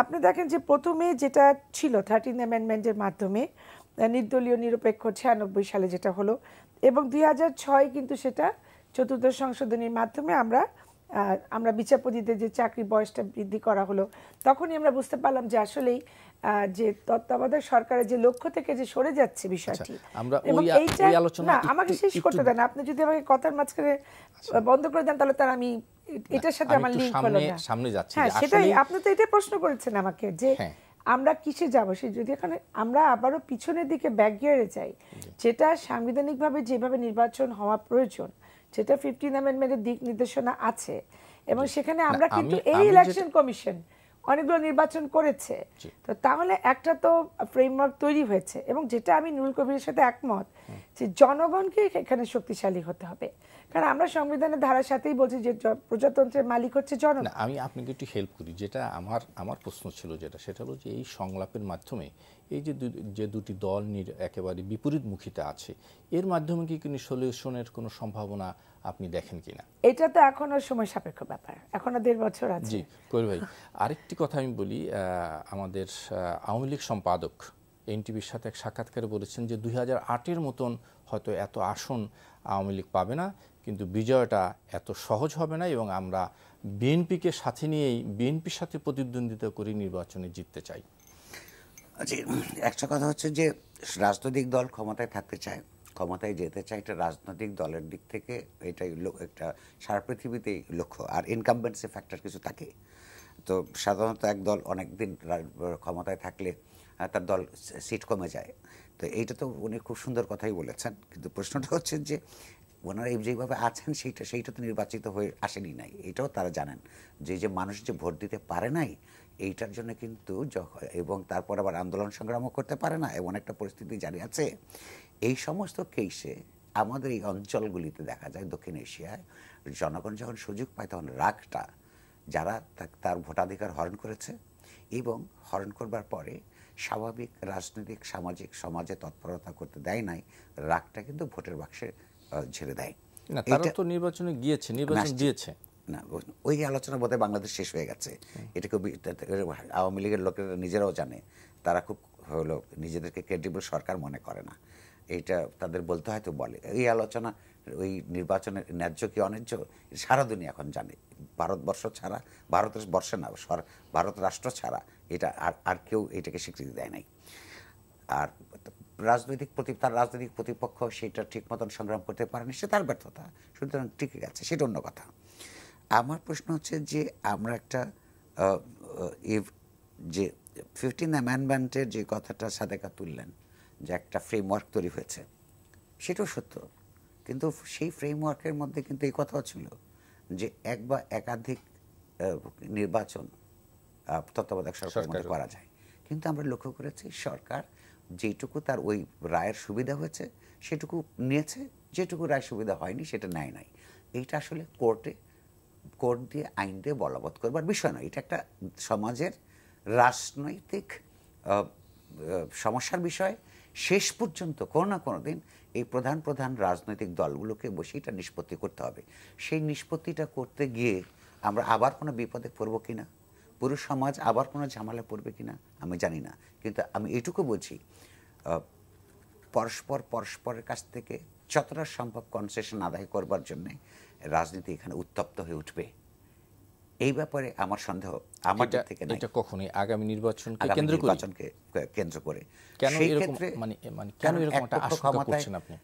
Speaker 3: আপনি দেখেন যে প্রথমে যেটা ছিল 13th অ্যামেন্ডমেন্টের মাধ্যমে নির্দলীয় নিরপেক্ষ 96 সালে যেটা হলো, এবং 2006 কিন্তু সেটা 4th সংশোধনীর মাধ্যমে আমরা বিচারপতিদের যে চাকরি বয়সটা বৃদ্ধি করা হলো, তখনই আমরা বুঝতে পারলাম যে আসলেই যে তত্ত্বাবধায়ক সরকারের যে লক্ষ্য থেকে যে সরে যাচ্ছে বিষয়টি।
Speaker 1: আমরা এই আলোচনা
Speaker 3: আমাকে শেষ করতে দেন, আপনি যদি আমাকে কথার মাঝখানে বন্ধ করে দেন তাহলে তার আমি এটার সাথে আমার লিংক হলো না।
Speaker 1: সামনে যাচ্ছি,
Speaker 3: হ্যাঁ সেটাই, আপনি তো এটা প্রশ্ন করেছেন আমাকে যে আমরা কিসে যাব। সে যদি এখানে আমরা আবারও পিছনের দিকে ব্যাক গিয়ারে যাই, যেটা সাংবিধানিকভাবে যেভাবে নির্বাচন হওয়া প্রয়োজন, যেটা 15th অ্যামেন্ডমেন্টের দিক নির্দেশনা আছে, এবং সেখানে আমরা কিন্তু এই ইলেকশন কমিশন অনেকগুলো নির্বাচন করেছে, তো তাহলে একটা তো ফ্রেমওয়ার্ক তৈরি হয়েছে। এবং যেটা আমি নুরুল কবিরের সাথে একমত যে জনগণকে এখানে শক্তিশালী হতে হবে, কারণ আমরা সংবিধানের ধারার সাথেই বলছি যে প্রজাতন্ত্রের মালিক হচ্ছে জনগণ।
Speaker 1: আমি আপনাকে একটু হেল্প করি, যেটা আমার প্রশ্ন ছিল সেটা হলো যে এই সংলাপের মাধ্যমে এই যে দুটি দল একেবারে বিপরীতমুখিতা আছে, এর মাধ্যমে কি কোনো সলিউশনের কোনো সম্ভাবনা আপনি দেখেন কিনা?
Speaker 3: এটা তো এখনো সময় সাপেক্ষ ব্যাপার, এখনো 1.5 বছর আছে।
Speaker 1: জি কবির ভাই, আরেকটি কথা আমি বলি, আমাদের আওয়ামী লীগ সম্পাদক এনটিভির সাথে এক সাক্ষাৎকারে বলেছেন যে 2008-এর মতন হয়তো এত আসন আওয়ামী লীগ পাবে না, কিন্তু বিজয়টা এত সহজ হবে না, এবং আমরা বিএনপিকে সাথে নিয়েই বিএনপির সাথে প্রতিদ্বন্দ্বিতা করে নির্বাচনে জিততে চাই।
Speaker 2: আচ্ছা, একটা কথা হচ্ছে যে রাজনৈতিক দল ক্ষমতায় থাকতে চায়, ক্ষমতায় যেতে চায়, এটা রাজনৈতিক দলের দিক থেকে এটাই একটা সারা পৃথিবীতেই লক্ষ্য। আর ইনকামবেন্সি ফ্যাক্টর কিছু থাকে, তো সাধারণত এক দল অনেক দিন ক্ষমতায় থাকলে তার দল সিট কমে যায়। তো এইটা তো উনি খুব সুন্দর কথাই বলেছেন, কিন্তু প্রশ্নটা হচ্ছে যে ওনারা যেভাবে আছেন সেইটা তো নির্বাচিত হয়ে আসেনি নাই, এটাও তারা জানেন যে মানুষ যে ভোট দিতে পারে নাই এইটার জন্য কিন্তু, এবং তারপর আবার আন্দোলন সংগ্রামও করতে পারে না, এমন একটা পরিস্থিতি জারি আছে। এই সমস্ত কেসে আমাদের এই অঞ্চলগুলিতে দেখা যায়, দক্ষিণ এশিয়ায় জনগণ যখন সুযোগ পায় তখন রাগটা, যারা তার ভোটাধিকার হরণ করেছে এবং হরণ করবার পরে স্বাভাবিক রাজনৈতিক সামাজিক সমাজে তৎপরতা করতে দেয় নাই, রাগটা কিন্তু ভোটের বাক্সে ছেড়ে দেয়।
Speaker 1: না, তারা তো নির্বাচনে গিয়েছে, নির্বাচন দিয়েছে
Speaker 2: না, ওই আলোচনা বোধহয় বাংলাদেশ শেষ হয়ে গেছে। এটাকে আওয়ামী লীগের লোকেরা নিজেরাও জানে, তারা খুব হলো নিজেদেরকে ক্রেডিবল সরকার মনে করে না, এইটা তাদের বলতে হয়তো বলে। এই আলোচনা ওই নির্বাচনের ন্যায্য কি অন্যায্য সারা দুনিয়া এখন জানে, ভারতবর্ষ ছাড়া, ভারতের বর্ষে না, ভারত রাষ্ট্র ছাড়া এটা আর কেউ এটাকে স্বীকৃতি দেয় নাই। আর তার রাজনৈতিক প্রতিপক্ষ সেটা ঠিক মতন সংগ্রাম করতে পারেনি, সে তার ব্যর্থতা, সুতরাং টিকে গেছে, সেটা অন্য কথা। আমার প্রশ্ন হচ্ছে যে আমরা একটা যে 15th অ্যামেন্ডমেন্টের যে কথাটা সাদেকা তুললেন, যে একটা ফ্রেমওয়ার্ক তৈরি হয়েছে, সেটাও সত্য, কিন্তু সেই ফ্রেমওয়ার্কের মধ্যে কিন্তু এই কথাও ছিল যে এক বা একাধিক নির্বাচন তত্ত্বাবধায়ক সরকারের মধ্যে করা যায়। কিন্তু আমরা লক্ষ্য করেছি সরকার যেটুকু তার ওই রায়ের সুবিধা হয়েছে সেটুকু নিয়েছে, যেটুকু রায় সুবিধা হয়নি সেটা নেয় নাই। এইটা আসলে কোর্ট দিয়ে আইন দিয়ে বলবৎ করবার বিষয় নয়, এটা একটা সমাজের রাজনৈতিক সমস্যার বিষয়। শেষ পর্যন্ত কোনো না কোনো দিন এই প্রধান প্রধান রাজনৈতিক দলগুলোকে বসে এটা নিষ্পত্তি করতে হবে। সেই নিষ্পত্তিটা করতে গিয়ে আমরা আবার কোনো বিপদে পড়ব কিনা, পুরো সমাজ আবার কোনো ঝামেলা পড়বে কিনা আমি জানি না, কিন্তু আমি এটুকু বলছি পরস্পরের কাছ থেকে যতটা সম্ভব কনসেশন আদায় করবার জন্য রাজনীতি এখানে উত্তপ্ত হয়ে উঠবে, এই ব্যাপারে আমার সন্দেহ আমার থেকে নাই।
Speaker 1: এটা কখনোই আগামী নির্বাচনকে
Speaker 2: কেন্দ্র করে
Speaker 1: সেই ক্ষেত্রে কেন এরকম একটা আশঙ্কা করছেন আপনি?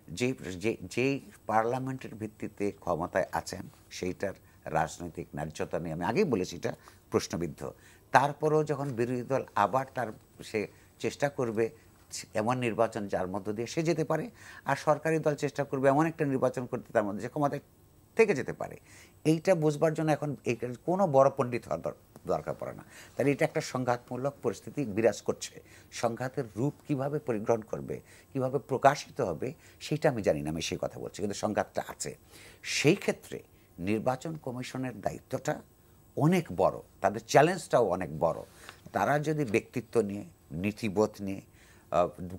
Speaker 2: যেই পার্লামেন্টের ভিত্তিতে ক্ষমতায় আছেন সেইটার রাজনৈতিক ন্যায্যতা নিয়ে আমি আগেই বলেছি এটা প্রশ্নবিদ্ধ। তারপরেও যখন বিরোধী দল আবার সে চেষ্টা করবে এমন নির্বাচন যার মধ্য দিয়ে সে যেতে পারে, আর সরকারি দল চেষ্টা করবে এমন একটা নির্বাচন করতে তার মধ্যে যে ক্ষমতায় থেকে যেতে পারে, এইটা বুঝবার জন্য এখন কোনো বড় পণ্ডিত হওয়ার দরকার পড়ে না। তাহলে এটা একটা সংঘাতমূলক পরিস্থিতি বিরাজ করছে। সংঘাতের রূপ কিভাবে পরিগ্রহণ করবে, কিভাবে প্রকাশিত হবে সেটা আমি জানি না, আমি সেই কথা বলছি, কিন্তু সংঘাতটা আছে। সেই ক্ষেত্রে নির্বাচন কমিশনের দায়িত্বটা অনেক বড়, তাদের চ্যালেঞ্জটাও অনেক বড়। তারা যদি ব্যক্তিত্ব নিয়ে, নীতিবোধ নিয়ে,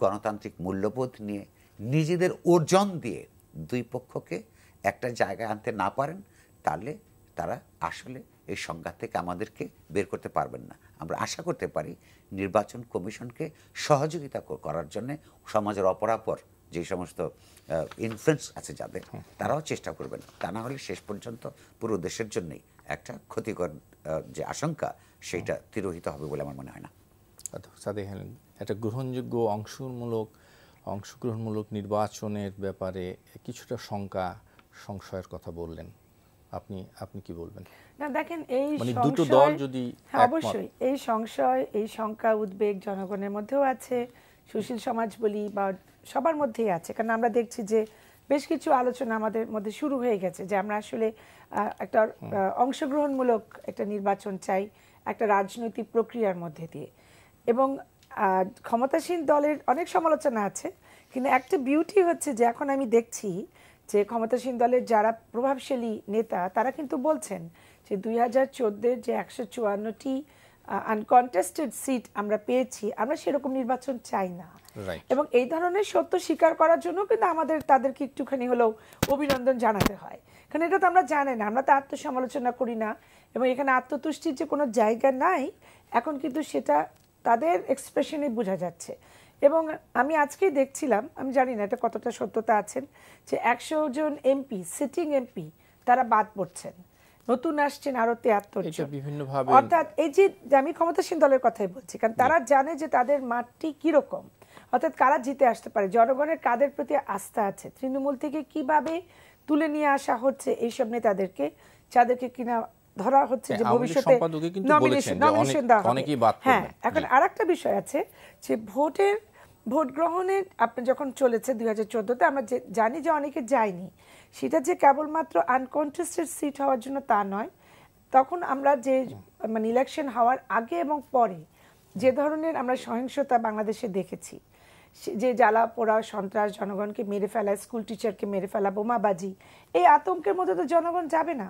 Speaker 2: গণতান্ত্রিক মূল্যবোধ নিয়ে, নিজেদের অর্জন দিয়ে দুই পক্ষকে একটা জায়গায় আনতে না পারেন, তাহলে তারা আসলে এই সংঘাত থেকে আমাদেরকে বের করতে পারবেন না। আমরা আশা করতে পারি নির্বাচন কমিশনকে সহযোগিতা করার জন্য সমাজের অপরাপর যে সমস্ত ইনফ্লুয়েন্স আছে যাদের, তারাও চেষ্টা করবেন। তা না হলে শেষ পর্যন্ত পুরো দেশের জন্যই একটা ক্ষতিকর যে আশঙ্কা সেটা তিরোহিত হবে বলে আমার মনে হয় না।
Speaker 1: একটা গ্রহণযোগ্য অংশগ্রহণমূলক নির্বাচনের ব্যাপারে কিছুটা সংশয়ের কথা বললেন, আপনি কি বলবেন?
Speaker 3: না দেখেন, এই
Speaker 1: দুটো দল যদি
Speaker 3: অবশ্যই এই সংশয়, এই শঙ্কা, উদ্বেগ জনগণের মধ্যেও আছে, সুশীল সমাজ বলি বা সবার মধ্যেই আছে। কারণ আমরা দেখছি যে বেশ কিছু আলোচনা আমাদের মধ্যে শুরু হয়ে গেছে যে আমরা আসলে একটা অংশগ্রহণমূলক একটা নির্বাচন চাই একটা রাজনৈতিক প্রক্রিয়ার মধ্যে দিয়ে। এবং ক্ষমতাসীন দলের অনেক সমালোচনা আছে, কিন্তু একটা বিউটি হচ্ছে যে এখন আমি দেখছি যে ক্ষমতাসীন দলের যারা প্রভাবশালী নেতা তারা কিন্তু বলছেন যে 2014-এর যে 154টি আনকনটেস্টেড সিট আমরা পেয়েছি, আমরা সেরকম নির্বাচন চাই না। এবং এই ধরনের সত্য স্বীকার করার জন্য কিন্তু তাদেরকে একটুখানি হলেও অভিনন্দন জানাতে হয়, কারণ এটা তো আমরা জানি না, আমরা তো আত্মসমালোচনা করি না, এবং এখানে আত্মতুষ্টির যে কোনো জায়গা নাই এখন, কিন্তু সেটা তাদের এক্সপ্রেশনে বোঝা যাচ্ছে। এবং আমি আজকেই দেখছিলাম, আমি জানি না এটা কতটা সত্যতা আছেন, যে 100 জন এমপি, সিটিং এমপি তারা বাদ পড়ছেন, নতুন আসছেন আরো 73 জন। অর্থাৎ এই যে আমি ক্ষমতাসীন দলের কথাই বলছি, কারণ তারা জানে যে তাদের মাঠটি কিরকম, অর্থাৎ কারা জিতে আসতে পারে, জনগণের কাদের প্রতি আস্থা আছে, তৃণমূল থেকে কিভাবে তুলে নিয়ে আসা হচ্ছে এইসব নেতাদেরকে, যাদেরকে কিনা ধরা হচ্ছে যে ভবিষ্যতে নমিনেশন দেওয়া হবে। হ্যাঁ, এখন আরেকটা বিষয় আছে যে ভোট গ্রহণের আপনি যখন চলেছে 2014-তে, আমরা জানি যে অনেকে যায়নি, সেটা যে কেবলমাত্র আনকনটেস্টেড সিট হওয়ার জন্য তা নয়। তখন আমরা যে ইলেকশন হওয়ার আগে এবং পরে যে ধরনের আমরা সহিংসতা বাংলাদেশে দেখেছি, যে জ্বালা পোড়া, সন্ত্রাস, জনগণকে মেরে ফেলা, স্কুল টিচারকে মেরে ফেলা, বোমাবাজি, এই আতঙ্কের মধ্যে তো জনগণ যাবে না।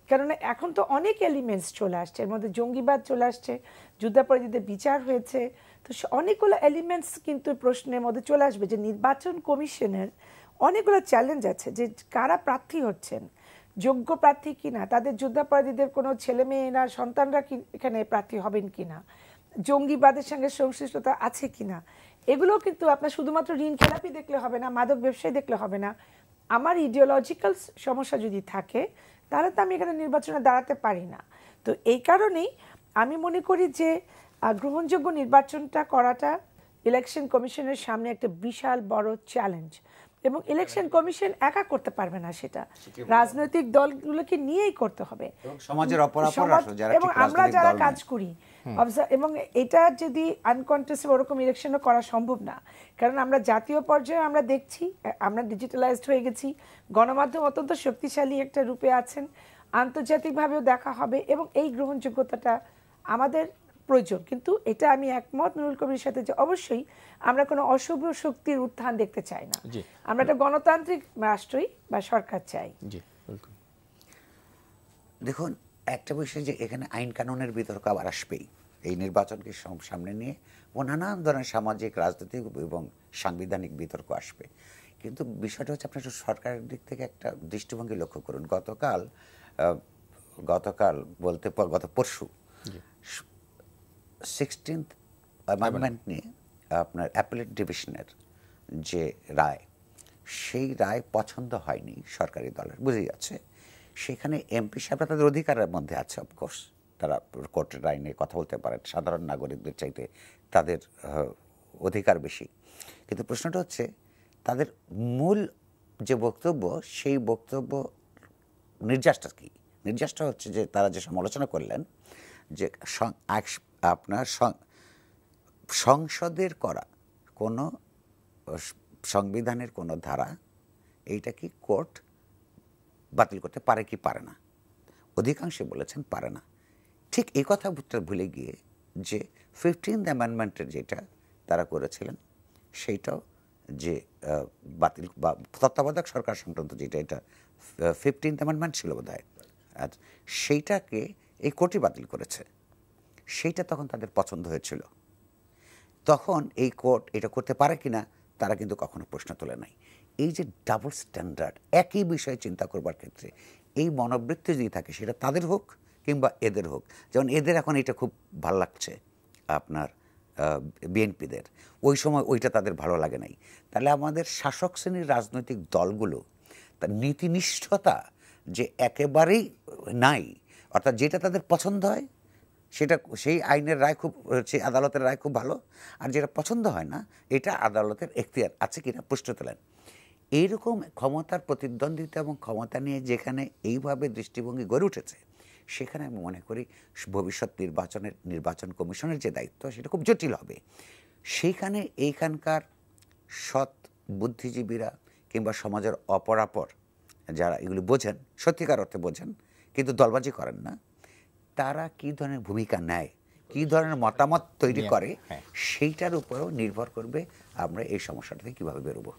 Speaker 3: কেননা এখন তো অনেক এলিমেন্টস চলে আসছে, এর মধ্যে জঙ্গিবাদ চলে আসছে, যুদ্ধাপরাধীদের বিচার হয়েছে, তো অনেকগুলো এলিমেন্টস কিন্তু প্রশ্নের মধ্যে চলে আসবে যে নির্বাচন কমিশনের অনেকগুলো চ্যালেঞ্জ আছে, যে কারা প্রার্থী হচ্ছেন, যোগ্য প্রার্থী কিনা, তাদের যুদ্ধাপরাধীদের কোনো ছেলে মেয়েরা, সন্তানরা কি এখানে প্রার্থী হবেন কিনা, জঙ্গিবাদের সঙ্গে সংশ্লিষ্টতা আছে কিনা, এগুলো কিন্তু আপনার শুধুমাত্র ঋণ খেলাপি দেখলে হবে না, মাদক ব্যবসায়ী দেখলে হবে না। আমার ইডিওলজিক্যাল সমস্যা যদি থাকে তাহলে তো আমি এখানে নির্বাচনে দাঁড়াতে পারি না। তো এই কারণেই আমি মনে করি যে গ্রহণযোগ্য নির্বাচনটা করাটা ইলেকশন কমিশনের সামনে একটা বিশাল বড় চ্যালেঞ্জ, এবং ইলেকশন কমিশন একা করতে পারবে না, সেটা রাজনৈতিক দলগুলোকে নিয়েই করতে হবে,
Speaker 2: সমাজের
Speaker 3: এবং আমরা যারা কাজ করি এবং এটা যদি আনকন্টেস্টেড ওরকম ইলেকশনও করা সম্ভব না, কারণ আমরা জাতীয় পর্যায়ে আমরা দেখছি আমরা ডিজিটালাইজড হয়ে গেছি, গণমাধ্যম অত্যন্ত শক্তিশালী একটা রূপে আছেন, আন্তর্জাতিকভাবেও দেখা হবে এবং এই গ্রহণযোগ্যতাটা আমাদের প্রয়োজন। কিন্তু এটা আমি একমত নুরুল কবির সাথে যে অবশ্যই আমরা কোনো অশুভ শক্তির উত্থান দেখতে চাই না, আমরা একটা গণতান্ত্রিক রাষ্ট্রই বা সরকার চাই।
Speaker 2: দেখুন, একটা বিষয় যে এখানে আইন কানুনের বিতর্ক আবার আসবেই এই নির্বাচনকে সামনে নিয়ে, ও নানান ধরনের সামাজিক, রাজনৈতিক এবং সাংবিধানিক বিতর্ক আসবে। কিন্তু বিষয়টা হচ্ছে আপনার সরকারের দিক থেকে একটা দৃষ্টিভঙ্গি লক্ষ্য করুন। গতকাল বলতে গত পরশু 16th অ্যামেন্ডমেন্ট নিয়ে আপনার অ্যাপেলেট ডিভিশনের যে রায়, সেই রায় পছন্দ হয়নি সরকারি দলের, বুঝে যাচ্ছে। সেখানে এমপি সাহেবরা তাদের অধিকারের মধ্যে আছে, অফকোর্স তারা কোর্টের রায় নিয়ে কথা বলতে পারেন, সাধারণ নাগরিকদের চাইতে তাদের অধিকার বেশি। কিন্তু প্রশ্নটা হচ্ছে তাদের মূল যে বক্তব্য, সেই বক্তব্য নির্যাসটা কি? নির্যাসটা হচ্ছে যে তারা যে সমালোচনা করলেন যে আপনার সংসদের করা কোনো সংবিধানের কোনো ধারা এইটা কি কোর্ট বাতিল করতে পারে কি পারে না? অধিকাংশে বলেছেন পারে না। ঠিক এই কথা ভুলে গিয়ে যে 15th অ্যামেন্ডমেন্টের যেটা তারা করেছিলেন সেইটাও যে বাতিল বা তত্ত্বাবধায়ক সরকার সংক্রান্ত যেটা, এটা 15th অ্যামেন্ডমেন্ট ছিল বোধহয়, আর সেইটাকে এই কোর্টই বাতিল করেছে। সেইটা তখন তাদের পছন্দ হয়েছিল। তখন এই কোর্ট এটা করতে পারে কিনা তারা কিন্তু কখনো প্রশ্ন তোলে নাই। এই যে ডাবল স্ট্যান্ডার্ড, একই বিষয়ে চিন্তা করবার ক্ষেত্রে এই মনোবৃত্তি যদি থাকে, সেটা তাদের হোক কিংবা এদের হোক, যেমন এদের এখন এটা খুব ভালো লাগছে আপনার বিএনপিদের, ওই সময় ওইটা তাদের ভালো লাগে নাই। তাহলে আমাদের শাসক শ্রেণীর রাজনৈতিক দলগুলো তার নীতিনিষ্ঠতা যে একেবারেই নাই, অর্থাৎ যেটা তাদের পছন্দ হয় সেটা, সেই আইনের রায় খুব, সেই আদালতের রায় খুব ভালো, আর যেটা পছন্দ হয় না এটা আদালতের এখতিয়ার আছে কিনা প্রশ্ন তোলেন। এইরকম ক্ষমতার প্রতিদ্বন্দ্বিতা এবং ক্ষমতা নিয়ে যেখানে এইভাবে দৃষ্টিভঙ্গি গড়ে উঠেছে, সেখানে আমি মনে করি ভবিষ্যৎ নির্বাচন কমিশনের যে দায়িত্ব সেটা খুব জটিল হবে। সেইখানে এইখানকার সৎ বুদ্ধিজীবীরা কিংবা সমাজের অপরাপর যারা এগুলি বোঝেন, সত্যিকার অর্থে বোঝেন কিন্তু দলবাজি করেন না, তারা কী ধরনের ভূমিকা নেয়, কী ধরনের মতামত তৈরি করে, সেইটার উপরেও নির্ভর করবে আমরা এই সমস্যাটা থেকে কীভাবে বেরোবো।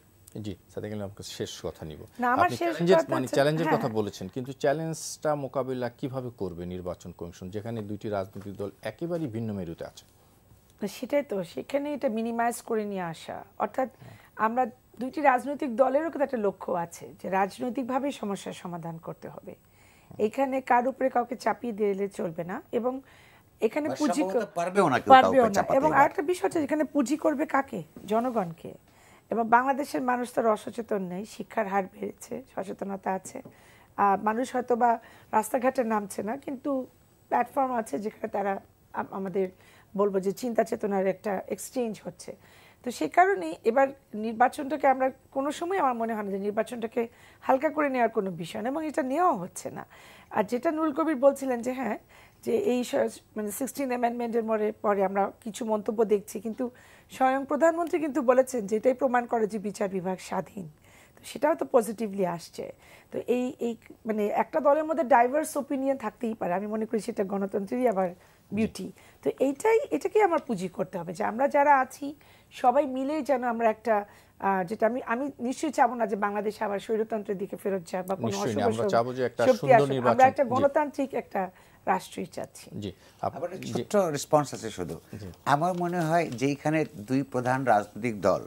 Speaker 1: জি, সাদেক আলী, আপনার শেষ কথা নিব।
Speaker 3: আপনি
Speaker 1: চ্যালেঞ্জের কথা বলেছেন, কিন্তু চ্যালেঞ্জটা মোকাবিলা কিভাবে করবে নির্বাচন কমিশন, যেখানে দুইটি রাজনৈতিক দল একেবারেই ভিন্ন মেরুতে আছে?
Speaker 3: সেটাই তো, সেখানে এটা মিনিমাইজ করে নিয়ে আসা, অর্থাৎ আমরা দুইটি রাজনৈতিক দলেরও কিন্তু একটা লক্ষ্য আছে যে রাজনৈতিকভাবে সমস্যার সমাধান করতে হবে। এখানে কার উপরে কাউকে চাপিয়ে দিলে চলবে না, এবং এখানে পুঁজি পারবেও না। এবং আরেকটা বিষয় হচ্ছে এখানে পুঁজি করবে কাকে? জনগণকে। এবং বাংলাদেশের মানুষ তো অসচেতন নেই, শিক্ষার হার বেড়েছে, সচেতনতা আছে, মানুষ হয়তো বা রাস্তাঘাটে নামছে না, কিন্তু প্ল্যাটফর্ম আছে যেখানে তারা আমাদের বলবো যে চিন্তা চেতনার একটা এক্সচেঞ্জ হচ্ছে। তো সেই কারণেই এবার নির্বাচনটাকে আমরা কোনো সময় আমার মনে হয় না যে নির্বাচনটাকে হালকা করে নেওয়ার কোনো বিষয় না, এবং এটা নেওয়া হচ্ছে না। আর যেটা নুরুল কবির বলছিলেন যে হ্যাঁ, যে এই মানে 16th অ্যামেন্ডমেন্টের পরে আমরা কিছু মন্তব্য দেখছি, কিন্তু স্বয়ং প্রধানমন্ত্রী কিন্তু বলেছেন যে এটাই প্রমাণ করে যে বিচার বিভাগ স্বাধীন, তো সেটাও তো পজিটিভলি আসছে। তো এই মানে একটা দলের মধ্যে ডাইভার্স ওপিনিয়ন থাকতেই পারে, আমি মনে করি সেটা গণতন্ত্রেরই আবার বিউটি। তো এটাকেই আমার পুঁজি করতে হবে যে আমরা যারা আছি সবাই মিলে যেন আমরা একটা, যেটা আমি নিশ্চয়ই চাবো না যে বাংলাদেশ আবার স্বৈরতন্ত্রের দিকে ফেরত যায় বা কোনো আমরা একটা গণতান্ত্রিক একটা রাষ্ট্রই চাচ্ছি।
Speaker 1: জি,
Speaker 2: আবার ছোট্ট রেসপন্স আছে শুধু। আমার মনে হয় যেখানে দুই প্রধান রাজনৈতিক দল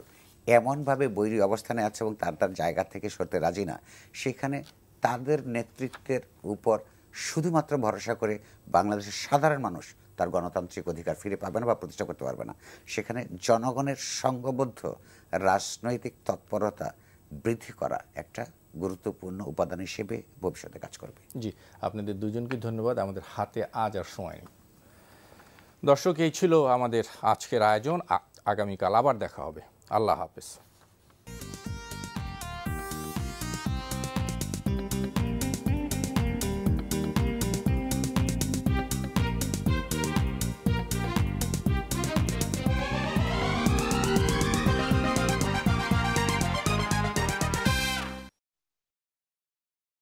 Speaker 2: এমনভাবে বৈরী অবস্থানে আছে এবং তার জায়গা থেকে সরতে রাজি না, সেখানে তাদের নেতৃত্বের উপর শুধুমাত্র ভরসা করে বাংলাদেশের সাধারণ মানুষ তার গণতান্ত্রিক অধিকার ফিরে পাবে না বা প্রতিষ্ঠা করতে পারবে না। সেখানে জনগণের সংঘবদ্ধ রাজনৈতিক তৎপরতা বৃদ্ধি করা একটা গুরুত্বপূর্ণ উপাদান হিসেবে ভবিষ্যতে কাজ করবে।
Speaker 1: জি, আপনাদের দুজনকে ধন্যবাদ। আমাদের হাতে আজ আর সময় নেই। দর্শক, এই ছিল আমাদের আজকের আয়োজন। আগামীকাল আবার দেখা হবে। আল্লাহ হাফেজ।